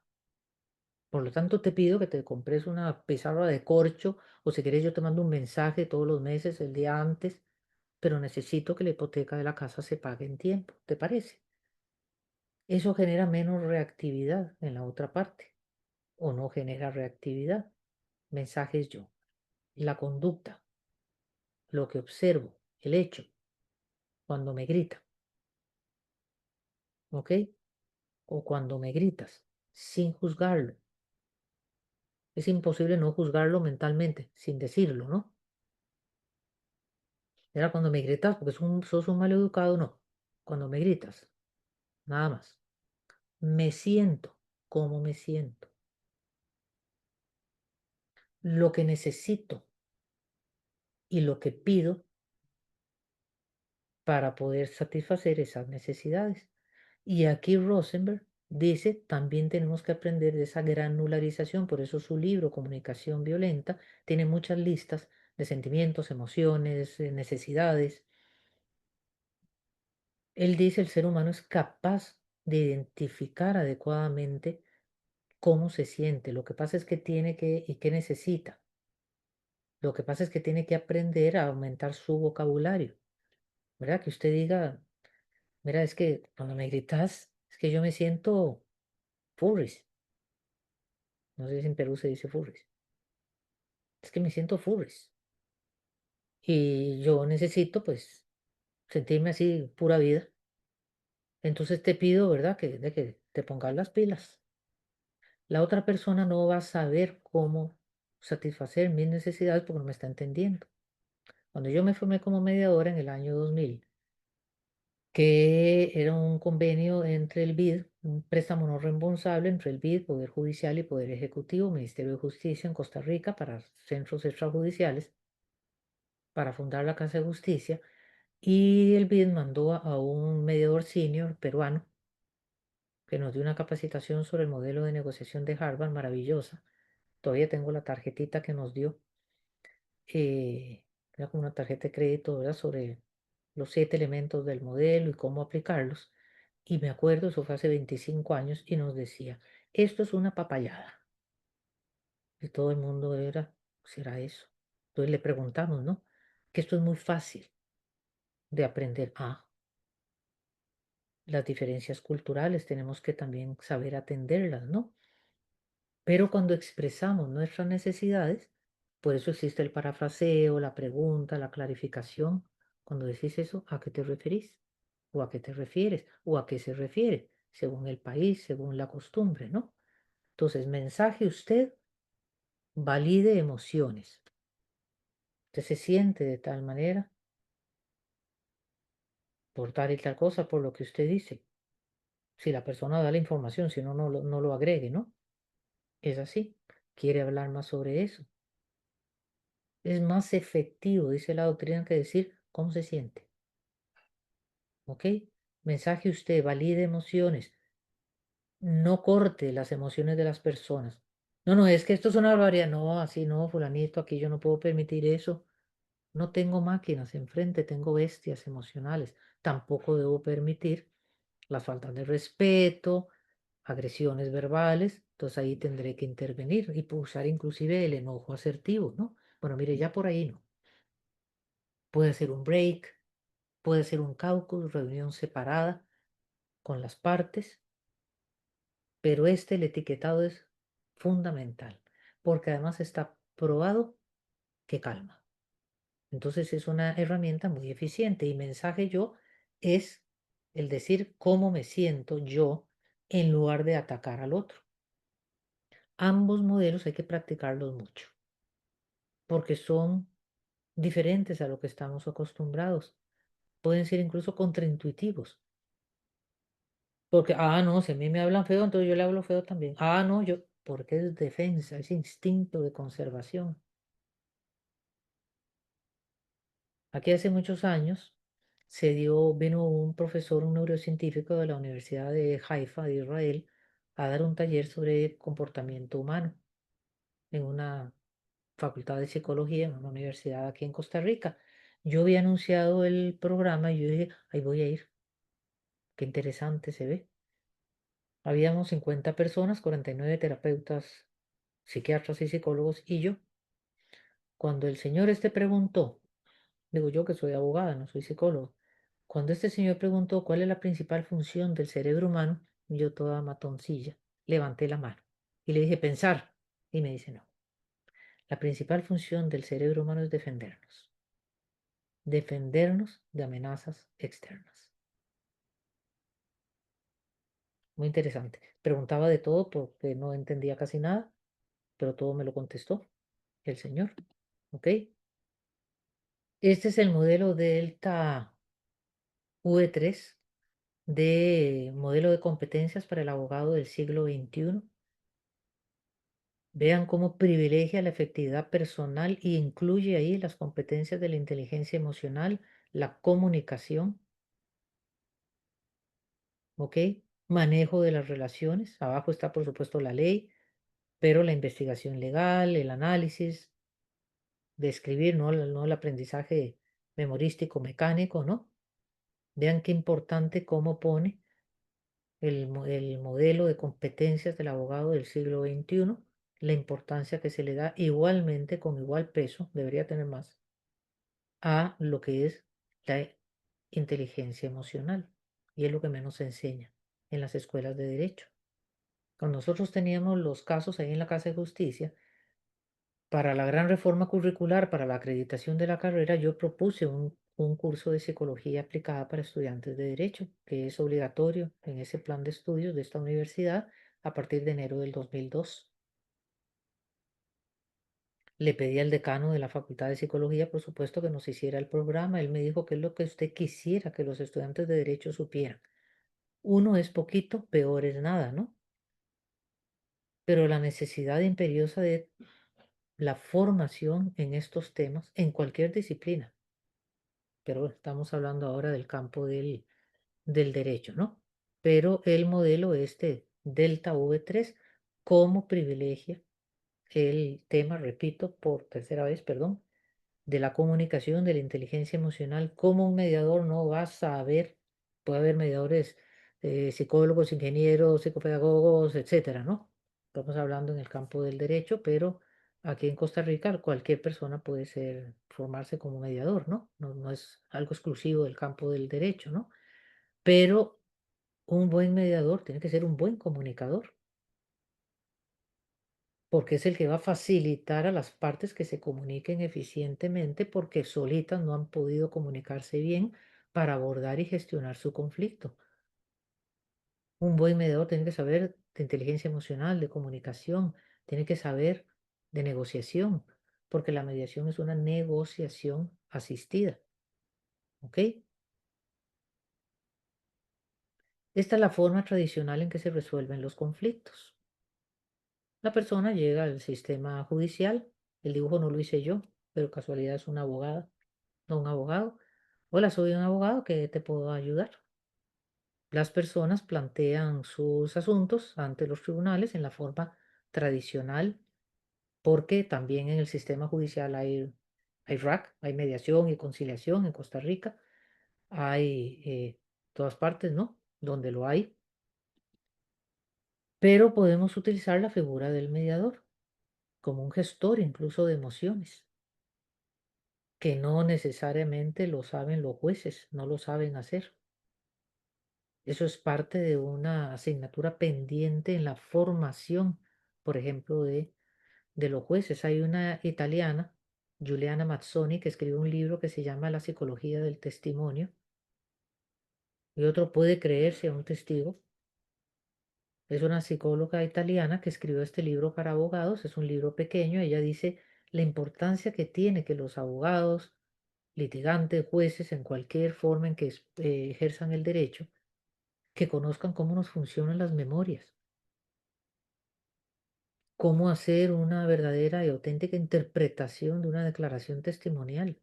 Por lo tanto, te pido que te compres una pizarra de corcho o si quieres yo te mando un mensaje todos los meses, el día antes, pero necesito que la hipoteca de la casa se pague en tiempo. ¿Te parece? Eso genera menos reactividad en la otra parte o no genera reactividad. Mensajes yo. La conducta, lo que observo, el hecho, cuando me grita, ¿ok? O cuando me gritas, sin juzgarlo. Es imposible no juzgarlo mentalmente, sin decirlo, ¿no? Era cuando me gritas, porque sos un maleducado, no. Cuando me gritas, nada más. Me siento, ¿cómo me siento? Lo que necesito y lo que pido para poder satisfacer esas necesidades. Y aquí Rosenberg dice, también tenemos que aprender de esa granularización, por eso su libro, Comunicación Violenta, tiene muchas listas de sentimientos, emociones, necesidades. Él dice, el ser humano es capaz de identificar adecuadamente cómo se siente. Lo que pasa es que tiene que, y qué necesita. Lo que pasa es que tiene que aprender a aumentar su vocabulario, ¿verdad? Que usted diga, mira, es que cuando me gritas, es que yo me siento furries. No sé si en Perú se dice furries. Es que me siento furries. Y yo necesito, pues, sentirme así, pura vida. Entonces te pido, ¿verdad? De que te pongas las pilas. La otra persona no va a saber cómo satisfacer mis necesidades porque no me está entendiendo. Cuando yo me formé como mediadora en el año 2000, que era un convenio entre el BID, un préstamo no reembolsable entre el BID, Poder Judicial y Poder Ejecutivo, Ministerio de Justicia en Costa Rica para centros extrajudiciales, para fundar la Casa de Justicia, y el BID mandó a un mediador senior peruano que nos dio una capacitación sobre el modelo de negociación de Harvard maravillosa. Todavía tengo la tarjetita que nos dio. Era como una tarjeta de crédito, ¿verdad? Sobre los 7 elementos del modelo y cómo aplicarlos. Y me acuerdo, eso fue hace 25 años, y nos decía, esto es una papayada. Y todo el mundo era, ¿será eso? Entonces le preguntamos, ¿no? Que esto es muy fácil de aprender. Ah, las diferencias culturales tenemos que también saber atenderlas, ¿no? Pero cuando expresamos nuestras necesidades, por eso existe el parafraseo, la pregunta, la clarificación. Cuando decís eso, ¿a qué te referís? ¿O a qué te refieres? ¿O a qué se refiere? Según el país, según la costumbre, ¿no? Entonces, mensaje usted, valide emociones. Usted se siente de tal manera por tal y tal cosa, por lo que usted dice. Si la persona da la información, si no, no lo agregue, ¿no? Es así. ¿Quiere hablar más sobre eso? Es más efectivo, dice la doctrina, que decir cómo se siente. ¿Ok? Mensaje usted, valide emociones. No corte las emociones de las personas. No, no, es que esto es una barbaridad. No, así no, fulanito, aquí yo no puedo permitir eso. No tengo máquinas enfrente, tengo bestias emocionales. Tampoco debo permitir las faltas de respeto, agresiones verbales. Entonces ahí tendré que intervenir y usar inclusive el enojo asertivo, ¿no? Bueno, mire, ya por ahí no. Puede ser un break, puede ser un caucus, reunión separada con las partes, pero el etiquetado es fundamental, porque además está probado que calma. Entonces es una herramienta muy eficiente y mensaje yo es el decir cómo me siento yo en lugar de atacar al otro. Ambos modelos hay que practicarlos mucho, porque son diferentes a lo que estamos acostumbrados. Pueden ser incluso contraintuitivos. Porque, no, si a mí me hablan feo, entonces yo le hablo feo también. No, porque es defensa, es instinto de conservación. Aquí hace muchos años vino un profesor, un neurocientífico de la Universidad de Haifa, de Israel, a dar un taller sobre comportamiento humano en una facultad de psicología, en una universidad aquí en Costa Rica. Yo había anunciado el programa y yo dije, ahí voy a ir. Qué interesante se ve. Habíamos 50 personas, 49 terapeutas, psiquiatras y psicólogos y yo. Cuando el señor preguntó, digo yo que soy abogada, no soy psicólogo, cuando este señor preguntó cuál es la principal función del cerebro humano, yo toda matoncilla, levanté la mano y le dije pensar y me dice no. La principal función del cerebro humano es defendernos de amenazas externas. Muy interesante. Preguntaba de todo porque no entendía casi nada, pero todo me lo contestó el señor. ¿Ok? Este es el modelo Delta V3 de modelo de competencias para el abogado del siglo XXI. Vean cómo privilegia la efectividad personal y incluye ahí las competencias de la inteligencia emocional, la comunicación, ¿ok? Manejo de las relaciones. Abajo está, por supuesto, la ley, pero la investigación legal, el análisis de escribir, no el aprendizaje memorístico mecánico, ¿no? Vean qué importante cómo pone el modelo de competencias del abogado del siglo XXI, la importancia que se le da igualmente, con igual peso, debería tener más, a lo que es la inteligencia emocional. Y es lo que menos se enseña en las escuelas de derecho. Cuando nosotros teníamos los casos ahí en la Casa de Justicia, para la gran reforma curricular, para la acreditación de la carrera, yo propuse un curso de psicología aplicada para estudiantes de derecho, que es obligatorio en ese plan de estudios de esta universidad a partir de enero del 2002. Le pedí al decano de la Facultad de Psicología, por supuesto, que nos hiciera el programa. Él me dijo que es lo que usted quisiera que los estudiantes de derecho supieran. Uno es poquito, peor es nada, ¿no? Pero la necesidad imperiosa de la formación en estos temas, en cualquier disciplina, pero estamos hablando ahora del campo del derecho, ¿no? Pero el modelo este Delta V3, ¿cómo privilegia el tema, repito, por tercera vez, perdón, de la comunicación, de la inteligencia emocional? ¿Cómo un mediador no va a saber? Puede haber mediadores, psicólogos, ingenieros, psicopedagogos, etcétera, ¿no? Estamos hablando en el campo del derecho, pero aquí en Costa Rica cualquier persona puede formarse como mediador, ¿no? No es algo exclusivo del campo del derecho, ¿no? Pero un buen mediador tiene que ser un buen comunicador, porque es el que va a facilitar a las partes que se comuniquen eficientemente porque solitas no han podido comunicarse bien para abordar y gestionar su conflicto. Un buen mediador tiene que saber de inteligencia emocional, de comunicación, tiene que saber de negociación, porque la mediación es una negociación asistida. ¿Ok? Esta es la forma tradicional en que se resuelven los conflictos. La persona llega al sistema judicial, el dibujo no lo hice yo, pero casualidad es una abogada, no un abogado. Hola, soy un abogado, ¿que te puedo ayudar? Las personas plantean sus asuntos ante los tribunales en la forma tradicional, porque también en el sistema judicial hay RAC, hay mediación y conciliación en Costa Rica, hay todas partes, ¿no? Donde lo hay, pero podemos utilizar la figura del mediador como un gestor incluso de emociones, que no necesariamente lo saben los jueces, no lo saben hacer. Eso es parte de una asignatura pendiente en la formación, por ejemplo, de los jueces. Hay una italiana, Giuliana Mazzoni, que escribió un libro que se llama La psicología del testimonio. Y otro puede creerse a un testigo. Es una psicóloga italiana que escribió este libro para abogados. Es un libro pequeño. Ella dice la importancia que tiene que los abogados, litigantes, jueces, en cualquier forma en que ejerzan el derecho, que conozcan cómo nos funcionan las memorias, cómo hacer una verdadera y auténtica interpretación de una declaración testimonial.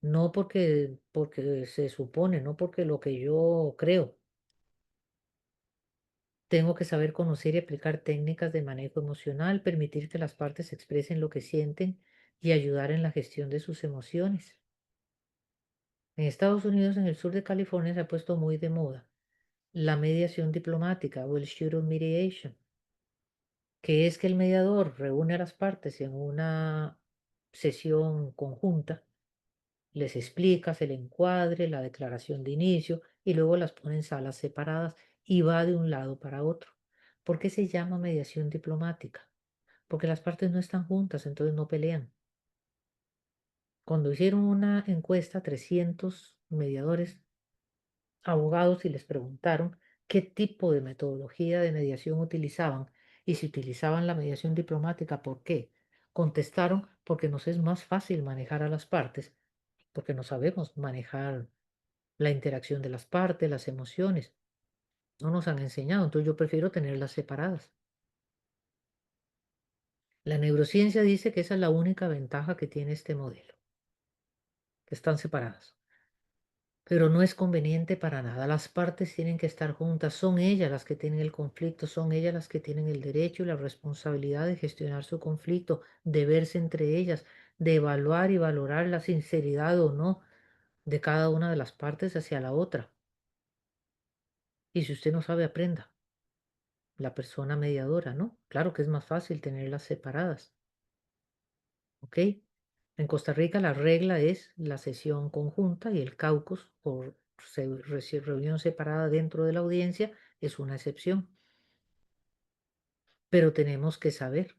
No porque se supone, no porque lo que yo creo. Tengo que saber conocer y aplicar técnicas de manejo emocional, permitir que las partes expresen lo que sienten y ayudar en la gestión de sus emociones. En Estados Unidos, en el sur de California, se ha puesto muy de moda la mediación diplomática o el shooting mediation, que es que el mediador reúne a las partes en una sesión conjunta, les explica el encuadre, la declaración de inicio y luego las pone en salas separadas y va de un lado para otro. ¿Por qué se llama mediación diplomática? Porque las partes no están juntas, entonces no pelean. Cuando hicieron una encuesta a 300 mediadores abogados y les preguntaron qué tipo de metodología de mediación utilizaban y si utilizaban la mediación diplomática, ¿por qué? Contestaron porque nos es más fácil manejar a las partes, porque no sabemos manejar la interacción de las partes, las emociones. No nos han enseñado, entonces yo prefiero tenerlas separadas. La neurociencia dice que esa es la única ventaja que tiene este modelo, que están separadas. pero no es conveniente para nada. Las partes tienen que estar juntas, son ellas las que tienen el conflicto, son ellas las que tienen el derecho y la responsabilidad de gestionar su conflicto, de verse entre ellas, de evaluar y valorar la sinceridad o no de cada una de las partes hacia la otra. Y si usted no sabe, aprenda. La persona mediadora, ¿no? Claro que es más fácil tenerlas separadas, ¿ok? En Costa Rica la regla es la sesión conjunta y el caucus por reunión separada dentro de la audiencia es una excepción. Pero tenemos que saber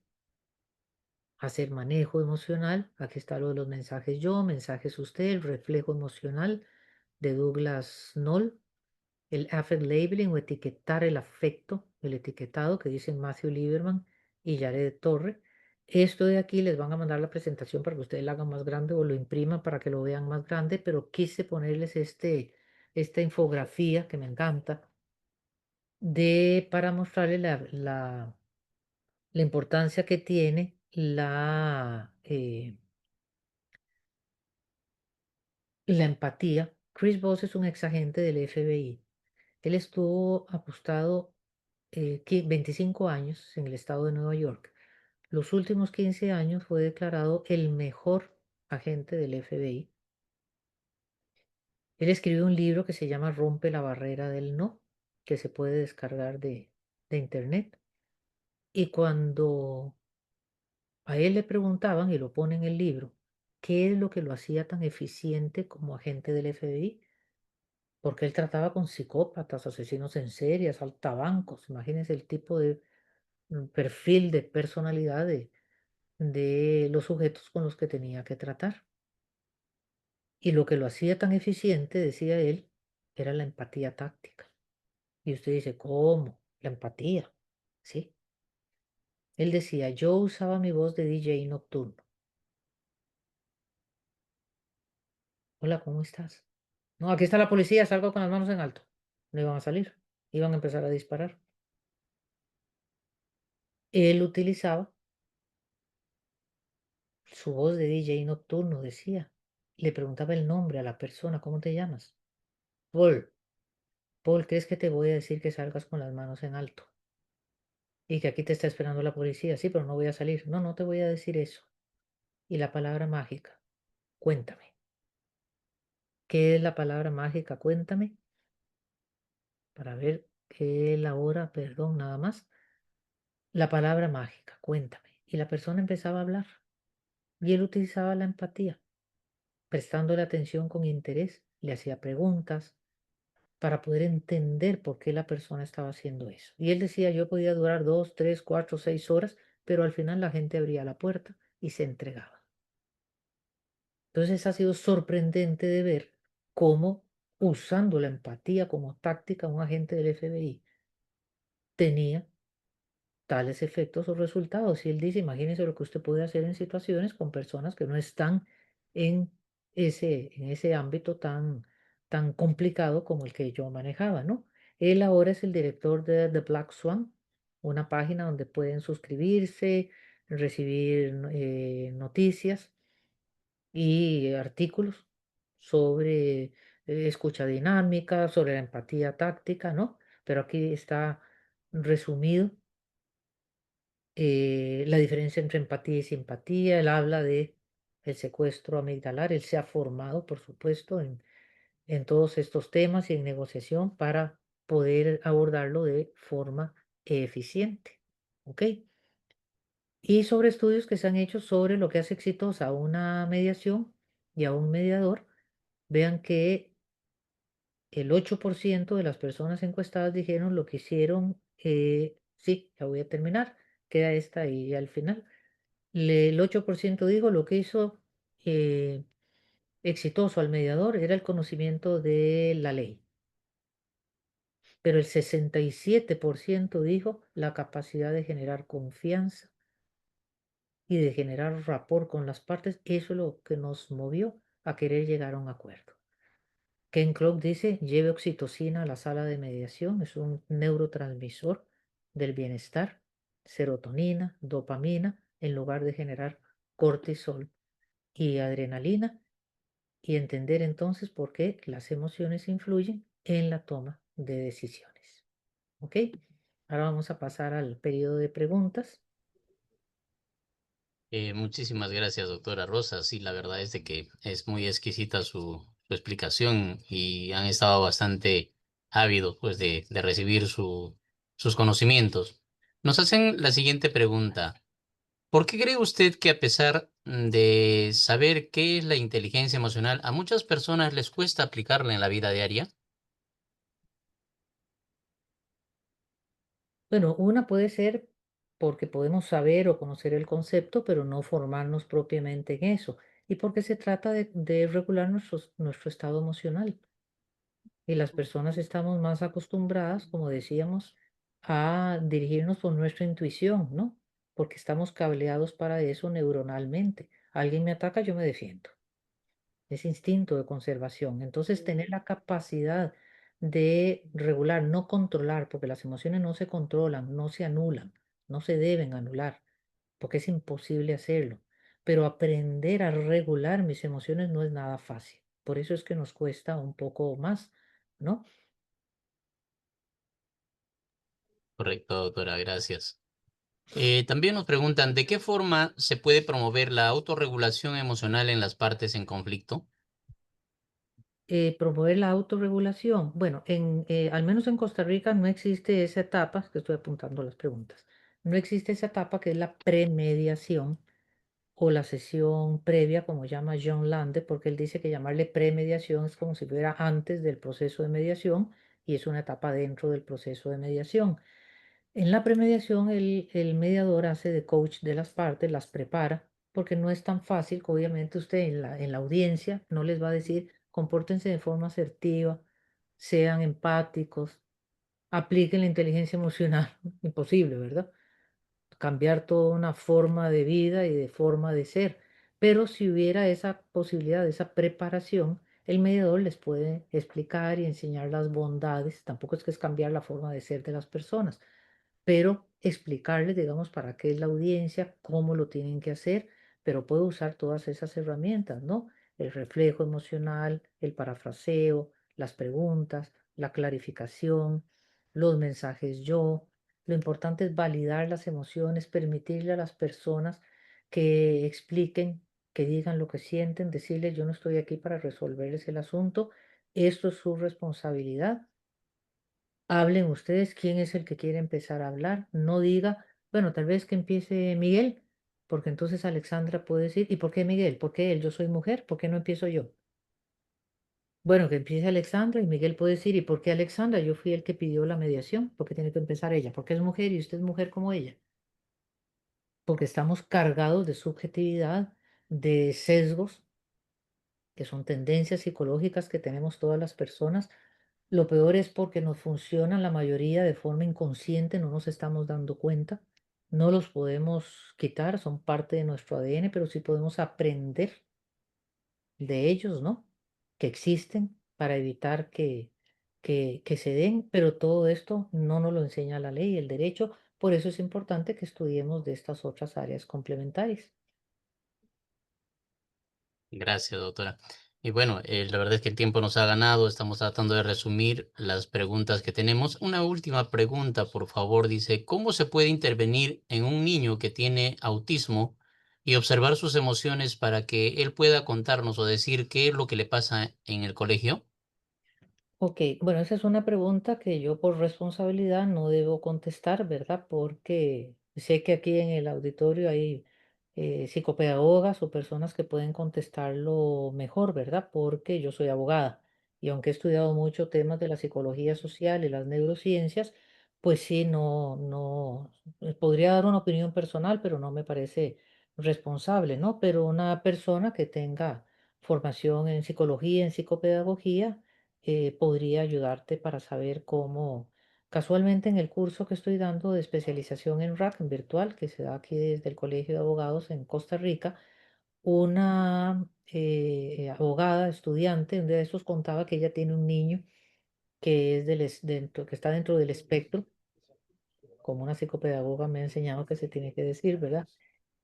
hacer manejo emocional. Aquí está lo de los mensajes yo, mensajes usted, el reflejo emocional de Douglas Knoll, el affect labeling o etiquetar el afecto, el etiquetado que dicen Matthew Lieberman y Jared Torre. Esto de aquí les van a mandar la presentación para que ustedes la hagan más grande o lo impriman para que lo vean más grande, pero quise ponerles esta infografía que me encanta para mostrarles la importancia que tiene la empatía. Chris Voss es un exagente del FBI. Él estuvo apostado 25 años en el estado de Nueva York. Los últimos 15 años fue declarado el mejor agente del FBI. Él escribió un libro que se llama Rompe la barrera del no, que se puede descargar de internet. Y cuando a él le preguntaban, y lo pone en el libro, qué es lo que lo hacía tan eficiente como agente del FBI, porque él trataba con psicópatas, asesinos en serie, asaltabancos. Imagínense el tipo de perfil de personalidad de los sujetos con los que tenía que tratar. Y lo que lo hacía tan eficiente, decía él, era la empatía táctica. Y usted dice, ¿cómo? La empatía. Sí. Él decía, yo usaba mi voz de DJ nocturno. Hola, ¿cómo estás? No, aquí está la policía, salgo con las manos en alto. No iban a salir, iban a empezar a disparar. Él utilizaba su voz de DJ nocturno, decía. Le preguntaba el nombre a la persona, ¿cómo te llamas? Paul. Paul, ¿crees que te voy a decir que salgas con las manos en alto? Y que aquí te está esperando la policía. Sí, pero no voy a salir. No, no te voy a decir eso. Y la palabra mágica, cuéntame. ¿Qué es la palabra mágica? Cuéntame. Para ver qué es la hora, perdón, nada más. La palabra mágica, cuéntame. Y la persona empezaba a hablar. Y él utilizaba la empatía, prestándole atención con interés. Le hacía preguntas para poder entender por qué la persona estaba haciendo eso. Y él decía, yo podía durar 2, 3, 4, 6 horas, pero al final la gente abría la puerta y se entregaba. Entonces ha sido sorprendente de ver cómo usando la empatía como táctica un agente del FBI tenía tales efectos o resultados. Y él dice, imagínese lo que usted puede hacer en situaciones con personas que no están en ese ámbito tan complicado como el que yo manejaba, ¿no? Él ahora es el director de The Black Swan, una página donde pueden suscribirse, recibir noticias y artículos sobre escucha dinámica, sobre la empatía táctica, ¿no? Pero aquí está resumido la diferencia entre empatía y simpatía. Él habla de el secuestro amigdalar. Él se ha formado, por supuesto, en todos estos temas y en negociación para poder abordarlo de forma eficiente. ¿Ok? Y sobre estudios que se han hecho sobre lo que hace exitosa una mediación y a un mediador, vean que el 8% de las personas encuestadas dijeron lo que hicieron, sí, ya voy a terminar, queda esta ahí al final. El 8% dijo lo que hizo exitoso al mediador era el conocimiento de la ley, pero el 67% dijo la capacidad de generar confianza y de generar rapport con las partes. Eso es lo que nos movió a querer llegar a un acuerdo. Ken Kroc dice, lleve oxitocina a la sala de mediación, es un neurotransmisor del bienestar, serotonina, dopamina, en lugar de generar cortisol y adrenalina. y entender entonces por qué las emociones influyen en la toma de decisiones. ¿Ok? Ahora vamos a pasar al periodo de preguntas. Muchísimas gracias, doctora Rosa. Sí, la verdad es de que es muy exquisita su explicación y han estado bastante ávidos pues, de recibir sus conocimientos. Nos hacen la siguiente pregunta. ¿Por qué cree usted que a pesar de saber qué es la inteligencia emocional, a muchas personas les cuesta aplicarla en la vida diaria? Bueno, una puede ser porque podemos saber o conocer el concepto, pero no formarnos propiamente en eso. Y porque se trata de regular nuestro estado emocional. Y las personas estamos más acostumbradas, como decíamos, a dirigirnos por nuestra intuición, ¿no? Porque estamos cableados para eso neuronalmente. Alguien me ataca, yo me defiendo. Es instinto de conservación. Entonces, tener la capacidad de regular, no controlar, porque las emociones no se controlan, no se anulan, no se deben anular, porque es imposible hacerlo. Pero aprender a regular mis emociones no es nada fácil. Por eso es que nos cuesta un poco más, ¿no? Correcto, doctora, gracias. También nos preguntan, ¿de qué forma se puede promover la autorregulación emocional en las partes en conflicto? Promover la autorregulación. Bueno, al menos en Costa Rica no existe esa etapa, que estoy apuntando las preguntas, no existe esa etapa que es la premediación o la sesión previa, como llama John Lande, porque él dice que llamarle premediación es como si fuera antes del proceso de mediación y es una etapa dentro del proceso de mediación. En la premediación, el mediador hace de coach de las partes, las prepara, porque no es tan fácil que obviamente usted en la audiencia no les va a decir, compórtense de forma asertiva, sean empáticos, apliquen la inteligencia emocional. Imposible, ¿verdad? Cambiar toda una forma de vida y de forma de ser. Pero si hubiera esa posibilidad, esa preparación, el mediador les puede explicar y enseñar las bondades. Tampoco es que es cambiar la forma de ser de las personas, pero explicarles, digamos, para qué es la audiencia, cómo lo tienen que hacer, pero puedo usar todas esas herramientas, ¿no? El reflejo emocional, el parafraseo, las preguntas, la clarificación, los mensajes yo. Lo importante es validar las emociones, permitirle a las personas que expliquen, que digan lo que sienten, decirles, yo no estoy aquí para resolverles el asunto, esto es su responsabilidad. Hablen ustedes quién es el que quiere empezar a hablar. No diga, bueno, tal vez que empiece Miguel, porque entonces Alexandra puede decir, ¿y por qué Miguel? ¿Por qué él? Yo soy mujer, ¿por qué no empiezo yo? Bueno, que empiece Alexandra y Miguel puede decir, ¿y por qué Alexandra? Yo fui el que pidió la mediación, ¿por qué tiene que empezar ella? Porque es mujer y usted es mujer como ella. Porque estamos cargados de subjetividad, de sesgos, que son tendencias psicológicas que tenemos todas las personas. Lo peor es porque nos funcionan la mayoría de forma inconsciente, no nos estamos dando cuenta. No los podemos quitar, son parte de nuestro ADN, pero sí podemos aprender de ellos, ¿no? Que existen para evitar que se den, pero todo esto no nos lo enseña la ley, el derecho. Por eso es importante que estudiemos de estas otras áreas complementarias. Gracias, doctora. Y bueno, la verdad es que el tiempo nos ha ganado. Estamos tratando de resumir las preguntas que tenemos. Una última pregunta, por favor. Dice, ¿cómo se puede intervenir en un niño que tiene autismo y observar sus emociones para que él pueda contarnos o decir qué es lo que le pasa en el colegio? Ok, bueno, esa es una pregunta que yo por responsabilidad no debo contestar, ¿verdad? Porque sé que aquí en el auditorio hay psicopedagogas o personas que pueden contestarlo mejor, ¿verdad? Porque yo soy abogada y aunque he estudiado mucho temas de la psicología social y las neurociencias, pues sí, no, podría dar una opinión personal, pero no me parece responsable, ¿no? Pero una persona que tenga formación en psicología, en psicopedagogía, podría ayudarte para saber cómo, casualmente en el curso que estoy dando de especialización en RAC, en virtual, que se da aquí desde el Colegio de Abogados en Costa Rica, una abogada, estudiante, un día de esos contaba que ella tiene un niño que, que está dentro del espectro, como una psicopedagoga me ha enseñado que se tiene que decir, ¿verdad?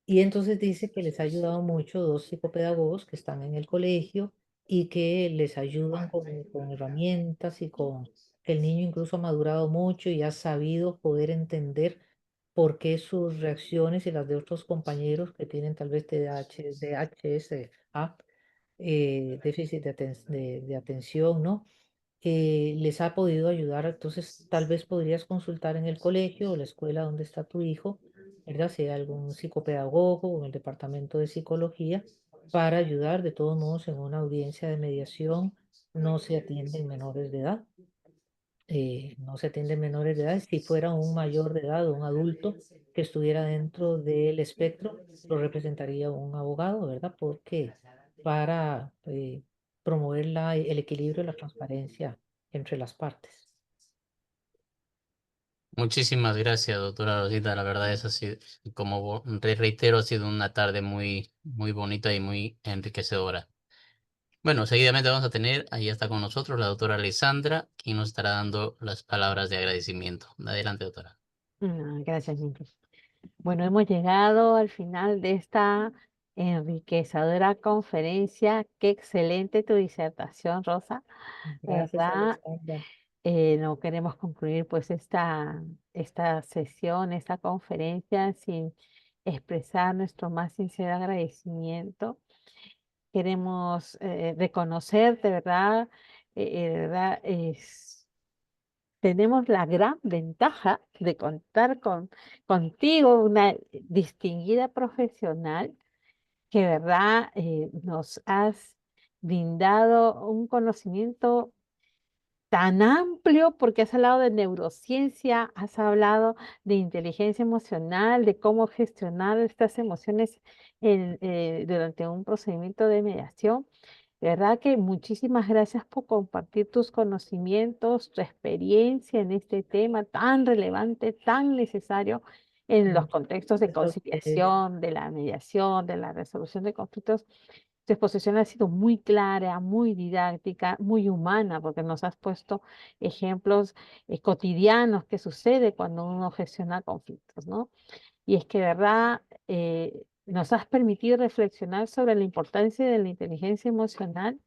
Y entonces dice que les ha ayudado mucho dos psicopedagogos que están en el colegio y que les ayudan con herramientas y con que el niño incluso ha madurado mucho y ha sabido poder entender por qué sus reacciones y las de otros compañeros que tienen tal vez TDAH, DHSA, déficit de atención, ¿no? Les ha podido ayudar. Entonces, tal vez podrías consultar en el colegio o la escuela donde está tu hijo, ¿verdad? Si hay algún psicopedagogo o en el departamento de psicología para ayudar. De todos modos, en una audiencia de mediación no se atienden menores de edad. No se atienden menores de edad. Si fuera un mayor de edad o un adulto que estuviera dentro del espectro, lo representaría un abogado, ¿verdad? Porque para promover el equilibrio y la transparencia entre las partes. Muchísimas gracias, doctora Rosita. La verdad es así, como reitero, ha sido una tarde muy, muy bonita y muy enriquecedora. Bueno, seguidamente vamos a tener, ahí está con nosotros la doctora Alessandra, quien nos estará dando las palabras de agradecimiento. Adelante, doctora. Gracias, Ingrid. Bueno, hemos llegado al final de esta enriquecedora conferencia. Qué excelente tu disertación, Rosa. Gracias, ¿Verdad? Alexandra. No queremos concluir pues esta sesión, esta conferencia sin expresar nuestro más sincero agradecimiento. Queremos reconocerte, ¿verdad? De verdad, tenemos la gran ventaja de contar contigo, una distinguida profesional que, ¿verdad? Nos has brindado un conocimiento tan amplio porque has hablado de neurociencia, has hablado de inteligencia emocional, de cómo gestionar estas emociones durante un procedimiento de mediación. De verdad que muchísimas gracias por compartir tus conocimientos, tu experiencia en este tema tan relevante, tan necesario en los contextos de Gracias a ustedes. conciliación, de la mediación, de la resolución de conflictos. Tu exposición ha sido muy clara, muy didáctica, muy humana, porque nos has puesto ejemplos cotidianos que sucede cuando uno gestiona conflictos, ¿no? Y es que, de verdad, nos has permitido reflexionar sobre la importancia de la inteligencia emocional,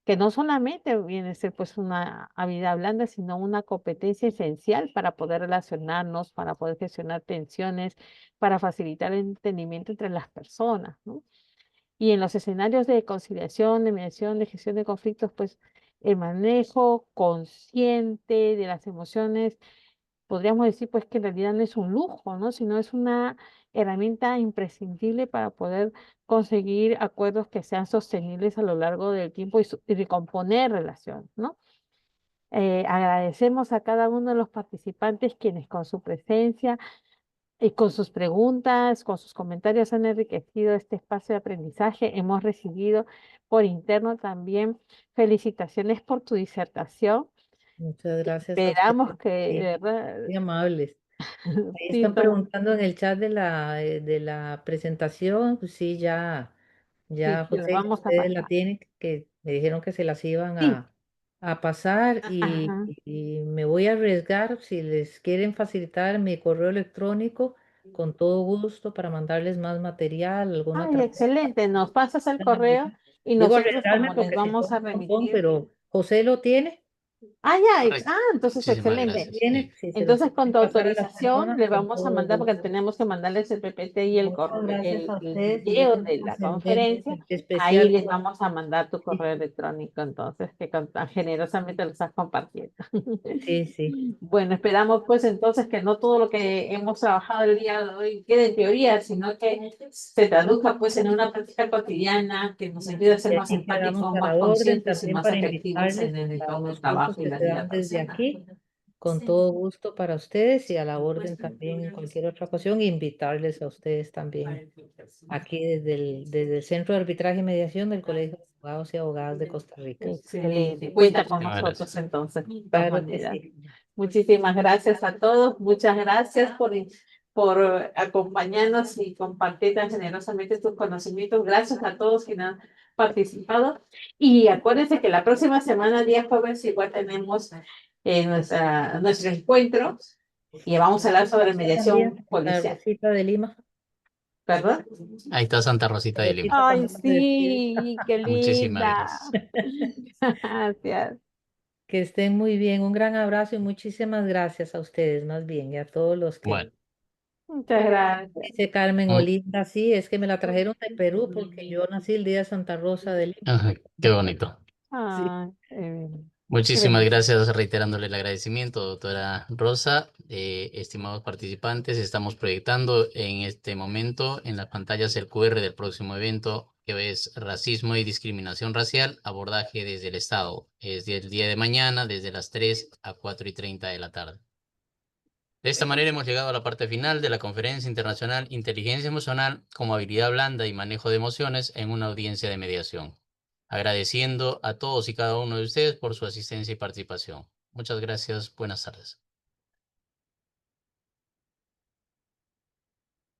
que no solamente viene a ser pues una habilidad blanda, sino una competencia esencial para poder relacionarnos, para poder gestionar tensiones, para facilitar el entendimiento entre las personas, ¿no? Y en los escenarios de conciliación, de mediación, de gestión de conflictos, pues el manejo consciente de las emociones, podríamos decir pues que en realidad no es un lujo, ¿no? Sino es una herramienta imprescindible para poder conseguir acuerdos que sean sostenibles a lo largo del tiempo y recomponer relaciones, ¿no? Agradecemos a cada uno de los participantes quienes con su presencia y con sus preguntas, con sus comentarios han enriquecido este espacio de aprendizaje. Hemos recibido por interno también felicitaciones por tu disertación. Muchas gracias a Esperamos ustedes. que, de Sí, verdad, muy amables. Ahí sí, están preguntando en el chat de la presentación, pues sí, sí, ya sí, lo José, vamos a ustedes la pasar. tienen, que me dijeron que se las iban Sí, a pasar ajá. y me voy a arriesgar si les quieren facilitar mi correo electrónico, con todo gusto para mandarles más material, alguna Ay, otra cosa. excelente. Nos pasas el correo y Digo nosotros arriesgarme como les porque si vamos son a un montón, remitir. pero José lo tiene. Ya, Correcto. entonces Muchísimas Lo excelente. gracias. tiene, Sí. si se lo Entonces, con quieren tu pasar a las autorización, personas, le con vamos a todo mandar, porque gusto. tenemos que mandarles el PPT y Muchas gracias a el ustedes y video muchas de la ascendentes, conferencia. Ahí especial. les vamos a mandar tu Sí, correo electrónico, entonces, que tan generosamente lo estás compartiendo. sí, sí. Bueno, esperamos pues entonces que no todo lo que hemos trabajado el día de hoy quede en teoría, sino que se traduzca pues en una práctica cotidiana que nos ayude a ser Y más aquí quedamos empáticos, a más la orden conscientes y también más para efectivos invitarles en el a entorno del los cursos trabajo y que la se dan vida desde personal. aquí, con todo gusto para ustedes y a la orden también en cualquier otra ocasión, invitarles a ustedes también aquí desde el Centro de Arbitraje y Mediación del Colegio de Abogados y Abogadas de Costa Rica. Excelente. Cuenta con Muchísimas nosotros gracias. entonces, de todas Claro que maneras. sí. Muchísimas gracias a todos. Muchas gracias por acompañarnos y compartir tan generosamente tus conocimientos. Gracias a todos quienes han participado. Y acuérdense que la próxima semana, día jueves, igual tenemos nuestro encuentro y vamos a hablar sobre También mediación la policial. Rosita de Lima. ¿Perdón? Ahí está Santa Rosita de Lima. Rosita Ay, también se despide. sí, qué Muchísimas linda. gracias. Gracias. Que estén muy bien. Un gran abrazo y muchísimas gracias a ustedes, más bien, y a todos los que Bueno, Muchas gracias. dice Carmen un- Olinda, sí, es que me la trajeron de Perú porque yo nací el día de Santa Rosa de Lima. ajá, qué bonito. Sí. Ay, qué Muchísimas bendición. gracias, reiterándole el agradecimiento, doctora Rosa. Estimados participantes, estamos proyectando en este momento en las pantallas el QR del próximo evento, que es Racismo y Discriminación Racial, abordaje desde el Estado. Es el día de mañana, desde las 3 a 4:30 de la tarde. De esta manera hemos llegado a la parte final de la Conferencia Internacional Inteligencia Emocional como habilidad blanda y manejo de emociones en una audiencia de mediación. Agradeciendo a todos y cada uno de ustedes por su asistencia y participación. Muchas gracias. Buenas tardes.